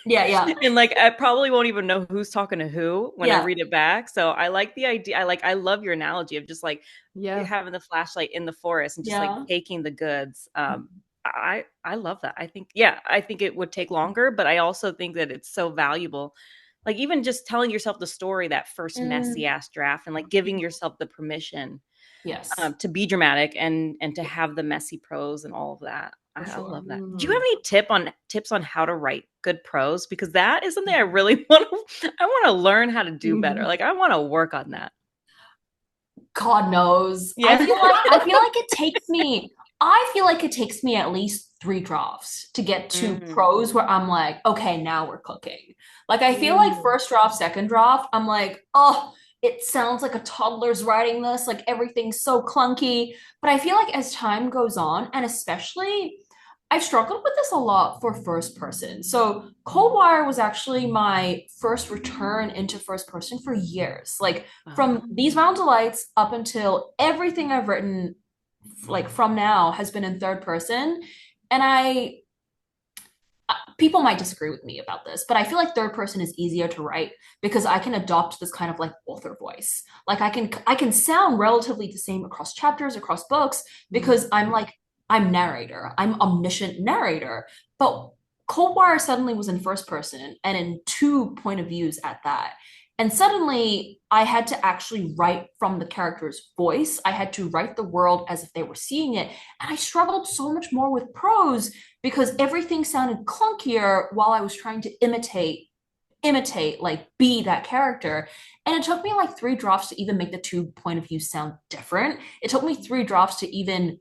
Yeah, yeah, And like I probably won't even know who's talking to who when I yeah, read it back. So I like the idea. I love your analogy of just like Yeah. having the flashlight in the forest and just like yeah. taking the goods. I love that. I think it would take longer, but I also think that it's so valuable. Like even just telling yourself the story that first Mm. messy ass draft and like giving yourself the permission Yes, to be dramatic and to have the messy prose and all of that. for I sure. love that. Do you have Mm. any tips on how to write good prose? Because that is something I really want to. I want to learn how to do better. Like I want to work on that. God knows. I Yeah. feel like I feel like it takes me I feel like it takes me at least three drafts to get to Mm, pros where I'm like, okay, now we're cooking. Like I feel like Mm. first draft, second draft, I'm like, oh, it sounds like a toddler's writing this, like everything's so clunky. But I feel like as time goes on, and especially I've struggled with this a lot for first person. So Cold Wire was actually my first return into first person for years. Like from These Oh. Round Delights up until everything I've written, like from now, has been in third person. And people might disagree with me about this, but I feel like third person is easier to write because I can adopt this kind of like author voice. Like I can sound relatively the same across chapters, across books, Mm. because I'm narrator. I'm omniscient narrator. But Coldwire suddenly was in first person and in two point of views at that. And suddenly I had to actually write from the character's voice. I had to write the world as if they were seeing it. And I struggled so much more with prose because everything sounded clunkier while I was trying to imitate, like be that character. And it took me like three drafts to even make the two point of view sound different. It took me three drafts to even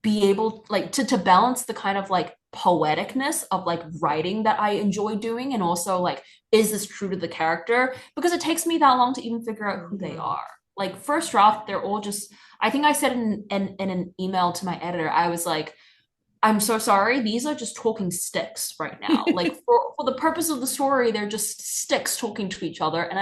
be able like to balance the kind of like poeticness of like writing that I enjoy doing, and also like, is this true to the character? Because it takes me that long to even figure out who they Mhm. are. Like first draft, they're all just, I think I said in an email to my editor, I was like, I'm so sorry. These are just talking sticks right now. Like for the purpose of the story, they're just sticks talking to each other, and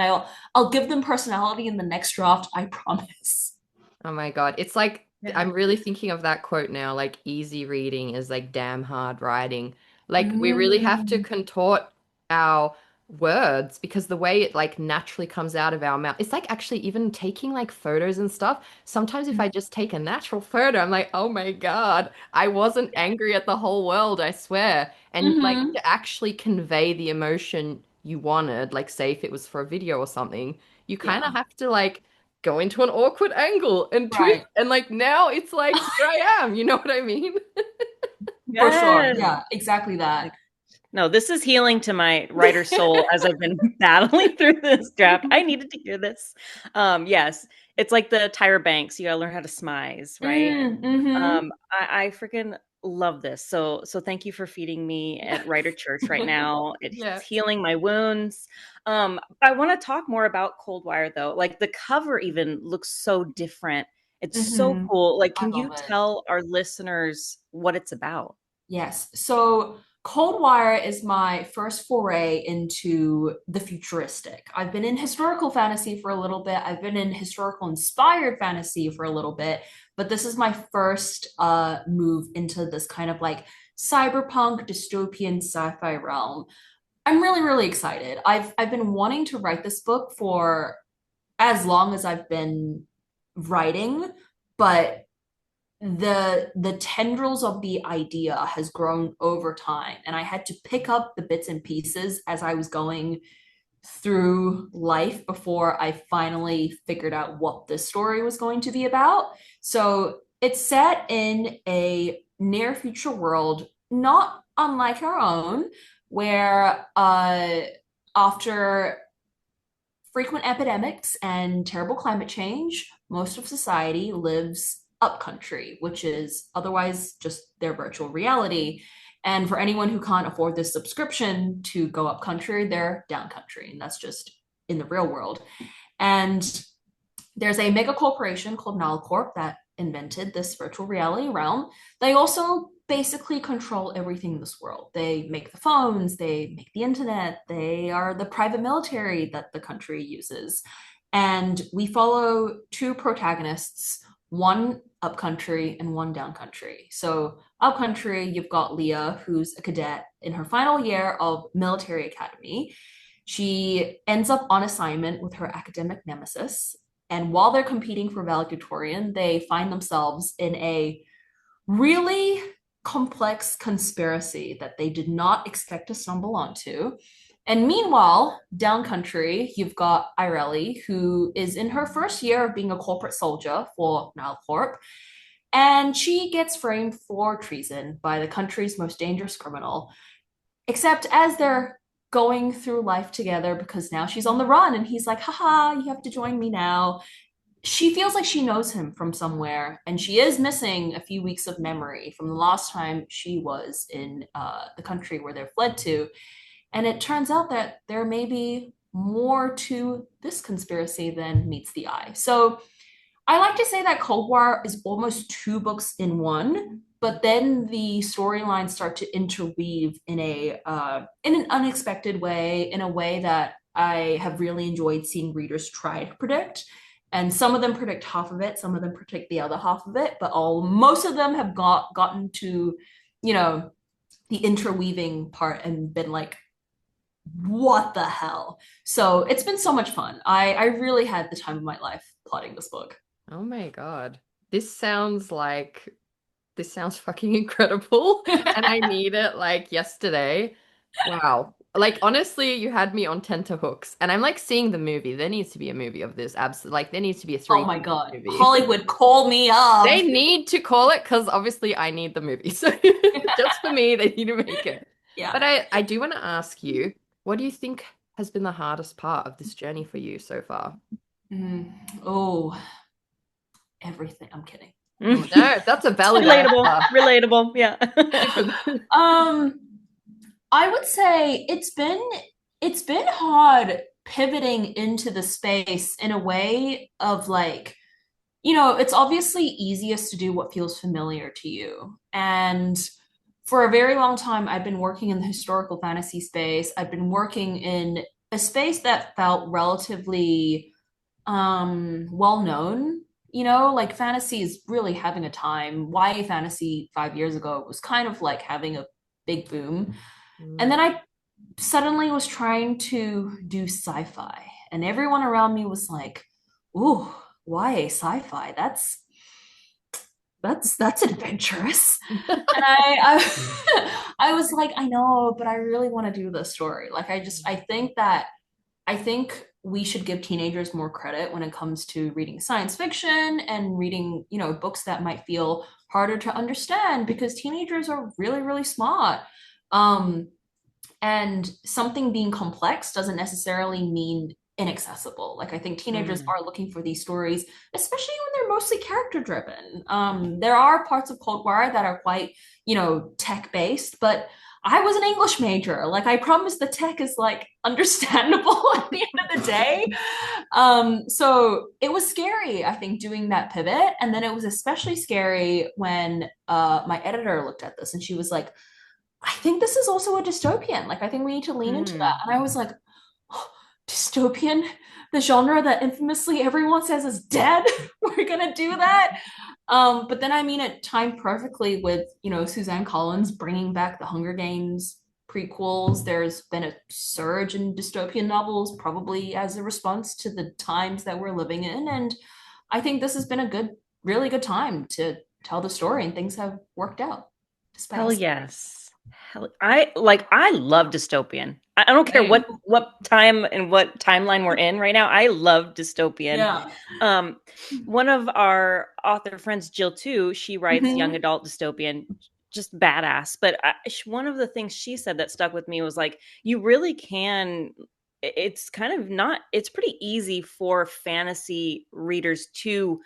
I'll give them personality in the next draft. I promise. Oh my God. It's like Yeah. I'm really thinking of that quote now, like easy reading is like damn hard writing. Like we really have to Mm. contort our words because the way it like naturally comes out of our mouth. It's like actually even taking like photos and stuff. Sometimes if I just take a natural photo, I'm like, "Oh my God, I wasn't angry at the whole world, I swear." And like Mm-hmm. to actually convey the emotion you wanted, like say if it was for a video or something, you kind of Yeah. have to like go into an awkward angle and twist. Right. And like now it's like, here I am. You know what I mean? For sure. Yes. Yeah, exactly that. Like, no, this is healing to my writer soul as I've been battling through this draft. I needed to hear this. Yes, it's like the Tyra Banks. You gotta learn how to smize, right? Mm-hmm. I freaking love this. So thank you for feeding me at Writer Church right now. It's Yeah. healing my wounds. I want to talk more about Cold Wire though. Like the cover even looks so different. It's so Mm-hmm. cool. Like, I can love you it. tell our listeners what it's about? Yes. So Cold Wire is my first foray into the futuristic. I've been in historical fantasy for a little bit. I've been in historical inspired fantasy for a little bit, but this is my first move into this kind of like cyberpunk dystopian sci-fi realm. I'm really, really excited. I've been wanting to write this book for as long as I've been writing, but the tendrils of the idea has grown over time, and I had to pick up the bits and pieces as I was going through life before I finally figured out what this story was going to be about. So it's set in a near future world not unlike our own, where after frequent epidemics and terrible climate change, most of society lives upcountry, which is otherwise just their virtual reality. And for anyone who can't afford this subscription to go upcountry, they're downcountry. And that's just in the real world. And there's a mega corporation called Nalacorp that invented this virtual reality realm. They also basically control everything in this world. They make the phones, they make the internet, they are the private military that the country uses. And we follow two protagonists, one upcountry and one downcountry. So, upcountry, you've got Leah, who's a cadet in her final year of military academy. She ends up on assignment with her academic nemesis, and while they're competing for valedictorian, they find themselves in a really complex conspiracy that they did not expect to stumble onto. And meanwhile, downcountry, you've got Ireli, who is in her first year of being a corporate soldier for Nalcorp, and she gets framed for treason by the country's most dangerous criminal. Except as they're going through life together, because now she's on the run and he's like, haha, you have to join me now, she feels like she knows him from somewhere, and she is missing a few weeks of memory from the last time she was in the country where they're fled to. And it turns out that there may be more to this conspiracy than meets the eye. So I like to say that Cold War is almost two books in one, but then the storylines start to interweave in an unexpected way, in a way that I have really enjoyed seeing readers try to predict. And some of them predict half of it, some of them predict the other half of it, but all most of them have gotten to, you know, the interweaving part and been like, what the hell? So it's been so much fun. I really had the time of my life plotting this book. Oh my God. This sounds like this sounds fucking incredible. And I need it like yesterday. Wow. Like honestly, you had me on tenterhooks. And I'm like seeing the movie. There needs to be a movie of this. Absolutely. Like there needs to be a Oh 3D my God. movie. Hollywood, call me up. They need to call it because obviously I need the movie. So just for me, they need to make it. Yeah. But I do want to ask you, what do you think has been the hardest part of this journey for you so far? Mm. Oh, everything. I'm kidding. Oh no, that's a valid Relatable, answer. relatable. Yeah. Um, I would say it's been hard pivoting into the space in a way of like, it's obviously easiest to do what feels familiar to you. And for a very long time, I've been working in the historical fantasy space. I've been working in a space that felt relatively well known. Like fantasy is really having a time. YA fantasy 5 years ago was kind of like having a big boom. And Mm. then I suddenly was trying to do sci-fi, and everyone around me was like, "Ooh, YA sci-fi? That's adventurous." And I was like, I know, but I really want to do this story. Like I think we should give teenagers more credit when it comes to reading science fiction and reading, books that might feel harder to understand because teenagers are really, really smart. Um, and something being complex doesn't necessarily mean inaccessible. Like I think teenagers Mm. are looking for these stories, especially when they're mostly character driven. There are parts of Cold War that are quite, tech based, but I was an English major. Like I promise the tech is like understandable at the end of the day. So it was scary, I think, doing that pivot. And then it was especially scary when my editor looked at this and she was like, I think this is also a dystopian. Like, I think we need to lean into that. Mm. And I was like, oh, dystopian, the genre that infamously everyone says is dead. We're gonna do that. But then I mean, it timed perfectly with Suzanne Collins bringing back the Hunger Games prequels. There's been a surge in dystopian novels, probably as a response to the times that we're living in. And I think this has been a really good time to tell the story, and things have worked out despite how Hell scary. yes. I love dystopian. I don't care Same. what time and what timeline we're in right now. I love dystopian. Yeah. Um, one of our author friends, Jill too, she writes young Mhm. adult dystopian, just badass. But one of the things she said that stuck with me was like, you really can. It's kind of not. It's pretty easy for fantasy readers to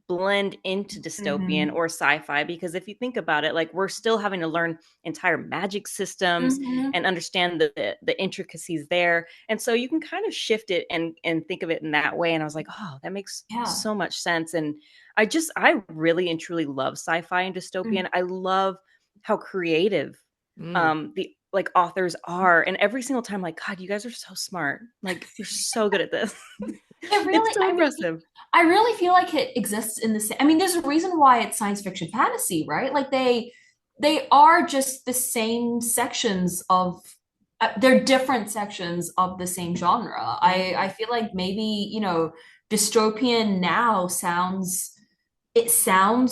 blend into dystopian Mhm. or sci-fi because if you think about it, like we're still having to learn entire magic systems Mhm. and understand the intricacies there, and so you can kind of shift it and think of it in that way. And I was like, oh, that makes Yeah. so much sense. And I really and truly love sci-fi and Mm. dystopian. I love how creative Mm. the like authors are, and every single time, like, God, you guys are so smart, like you're so good at this. It It's really, so impressive. I really feel like it exists in the same. I mean, there's a reason why it's science fiction fantasy, right? Like they are just the same sections of. They're different sections of the same genre. I feel like maybe dystopian now sounds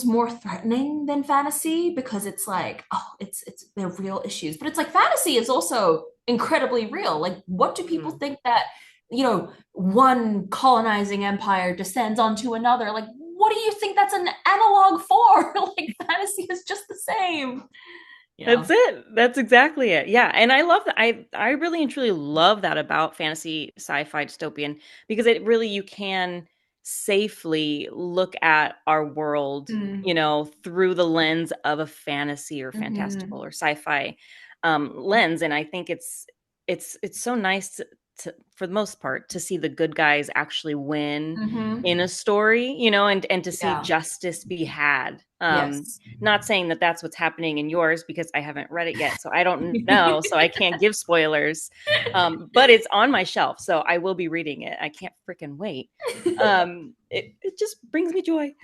more threatening than fantasy because it's like, oh, it's they're real issues. But it's like fantasy is also incredibly real. Like, what do people Mm. think that, one colonizing empire descends onto another? Like, what do you think that's an analog for? Like, fantasy is just the same. That's it. That's exactly it. Yeah. And I love that. I really and truly love that about fantasy sci-fi dystopian because it really you can safely look at our world, Mm. through the lens of a fantasy or Mhm. fantastical or sci-fi lens. And I think it's so nice for the most part, to see the good guys actually win Mm-hmm. in a story, and to see Yeah. justice be had. Yes. Not saying that that's what's happening in yours because I haven't read it yet, so I don't know, so I can't give spoilers. But it's on my shelf, so I will be reading it. I can't freaking wait. It just brings me joy.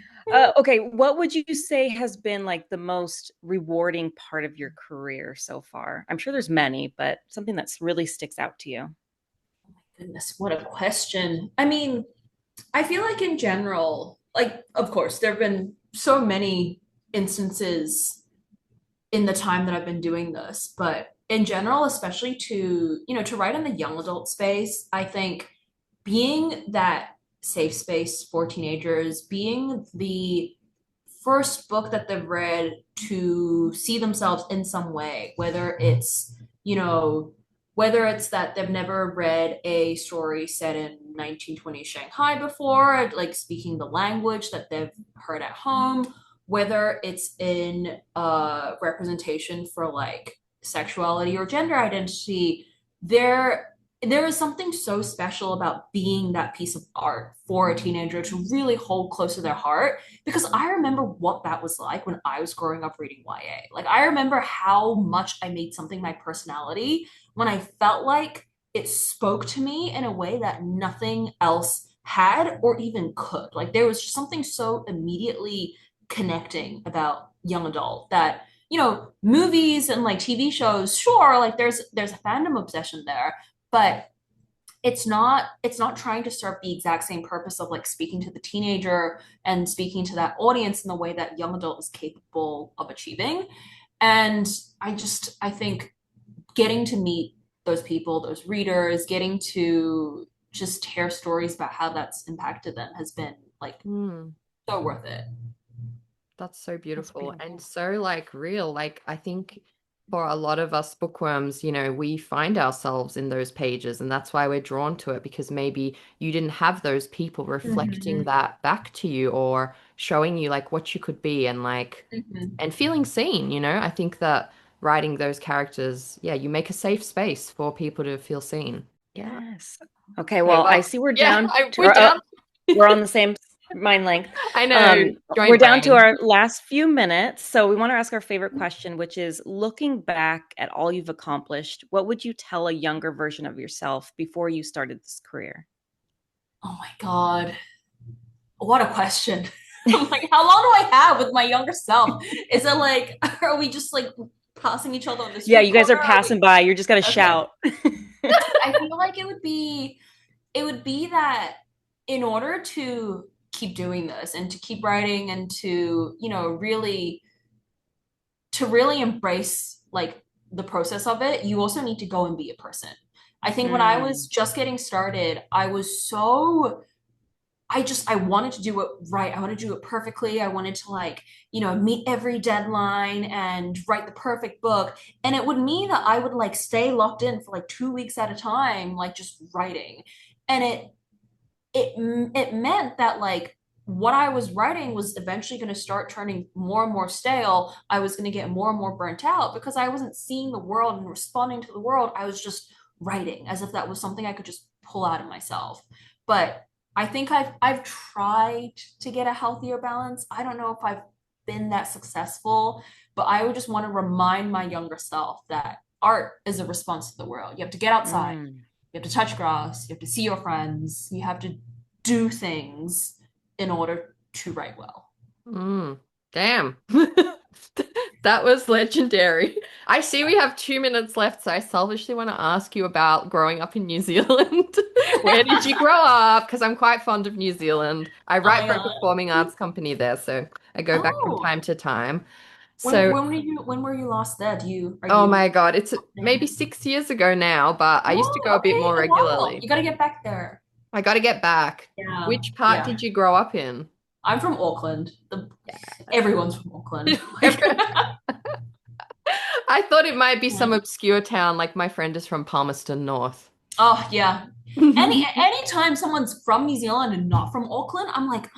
Okay, what would you say has been like the most rewarding part of your career so far? I'm sure there's many, but something that's really sticks out to you. Goodness, what a question. I mean, I feel like in general, like, of course, there have been so many instances in the time that I've been doing this, but in general, especially to write in the young adult space, I think being that safe space for teenagers, being the first book that they've read to see themselves in some way, you know, whether it's that they've never read a story set in 1920s Shanghai before, like speaking the language that they've heard at home, whether it's in representation for like sexuality or gender identity, there there is something so special about being that piece of art for a teenager to really hold close to their heart because I remember what that was like when I was growing up reading YA. Like I remember how much I made something my personality when I felt like it spoke to me in a way that nothing else had or even could. Like there was just something so immediately connecting about young adult that movies and like TV shows, sure, like there's a fandom obsession there, but it's not trying to serve the exact same purpose of like speaking to the teenager and speaking to that audience in the way that young adult is capable of achieving. And I think getting to meet those people, those readers, getting to just hear stories about how that's impacted them has been like Mm. so worth it. That's so That's beautiful and beautiful. so like real. Like I think for a lot of us bookworms, we find ourselves in those pages and that's why we're drawn to it because maybe you didn't have those people reflecting Mm-hmm. that back to you or showing you like what you could be and like Mm-hmm. and feeling seen. I think that writing those characters, yeah, you make a safe space for people to feel seen. Yeah. Yes. Okay, Okay, well, I well, see we're yeah, down to we're our, down. we're on the same mind length. I know, Um, we're joint down to brain. our last few minutes, so we want to ask our favorite question, which is looking back at all you've accomplished, what would you tell a younger version of yourself before you started this career? Oh my God. What a question. I'm like, how long do I have with my younger self? Is it like, are we just like passing each other on the Yeah, street you guys are corner? Are we passing by. You're just gonna okay? shout. I feel like it would be that in order to keep doing this and to keep writing and to, really embrace like the process of it, you also need to go and be a person. I think when I was Mm, just getting started, I wanted to do it right. I wanted to do it perfectly. I wanted to like, meet every deadline and write the perfect book. And it would mean that I would like stay locked in for like 2 weeks at a time, like just writing. And it meant that like what I was writing was eventually going to start turning more and more stale. I was going to get more and more burnt out because I wasn't seeing the world and responding to the world. I was just writing as if that was something I could just pull out of myself. But I think I've tried to get a healthier balance. I don't know if I've been that successful, but I would just want to remind my younger self that art is a response to the world. You have to get outside. mm. You have to touch grass. You have to see your friends. You have to do things in order to write well. Mm, damn. That was legendary. I see we have 2 minutes left, so I selfishly want to ask you about growing up in New Zealand. Where did you grow up? Because I'm quite fond of New Zealand. I Oh write my for a God. performing arts company there, so I go back from Oh, time to time. when So, when were you last there? Are oh you my God, it's maybe there? 6 years ago now, but I used to go Oh, a bit okay, more a while. regularly. You got to get back there. I got to get back. Yeah, Which part yeah. did you grow up in? I'm from Auckland. Yes. Everyone's from Auckland. Like, Every- I thought it might be some yeah. obscure town, like my friend is from Palmerston North. Oh yeah. Anytime someone's from New Zealand and not from Auckland, I'm like,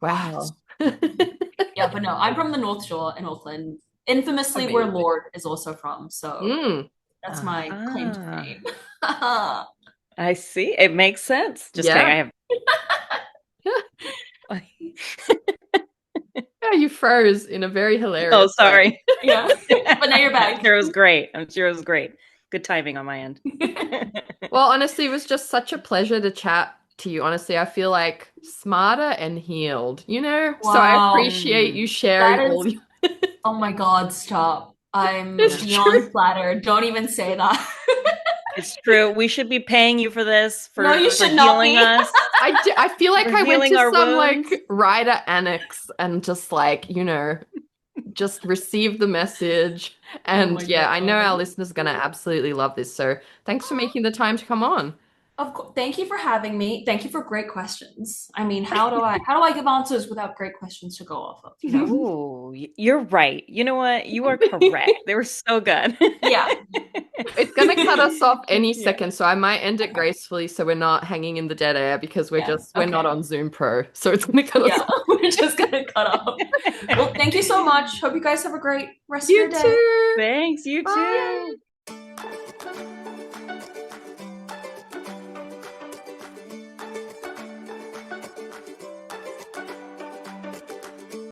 wow, that's Wow. yeah, but no, I'm from the North Shore in Auckland, infamously where Amazing. Lord is also from. So Mm. that's my claim to Aha. fame. I see. It makes sense. Just kidding. Yeah. I have. Yeah, you froze in a very Oh, hilarious way. sorry. Yeah. But now you're I'm back. sure it was great. I'm sure it was great. Good timing on my end. Well, honestly, it was just such a pleasure to chat to you. Honestly, I feel like smarter and healed, you know? So I Wow. appreciate you sharing That all is, your... oh my God, stop. I'm It's beyond true. flattered. Don't even say that. It's true. We should be paying you for this, No, you for should not healing be. us, I feel like for I went healing to our some wounds. like writer annex and just like, you know, just received the message. Oh And my yeah, I know our God. listeners are gonna absolutely love this. So thanks for making the time to come on. Of course. Thank you for having me. Thank you for great questions. I mean, how do I give answers without great questions to go off of, you know? Oh, you're right. You know what? You are correct. They were so good. Yeah. It's gonna cut us off any Yeah. second, so I might end it gracefully so we're not hanging in the dead air because Yeah. we're not Okay. on Zoom Pro. So it's gonna cut us Yeah. off. We're just gonna cut off. Well, thank you so much. Hope you guys have a great rest of your You day. too. Thanks, you Bye. too.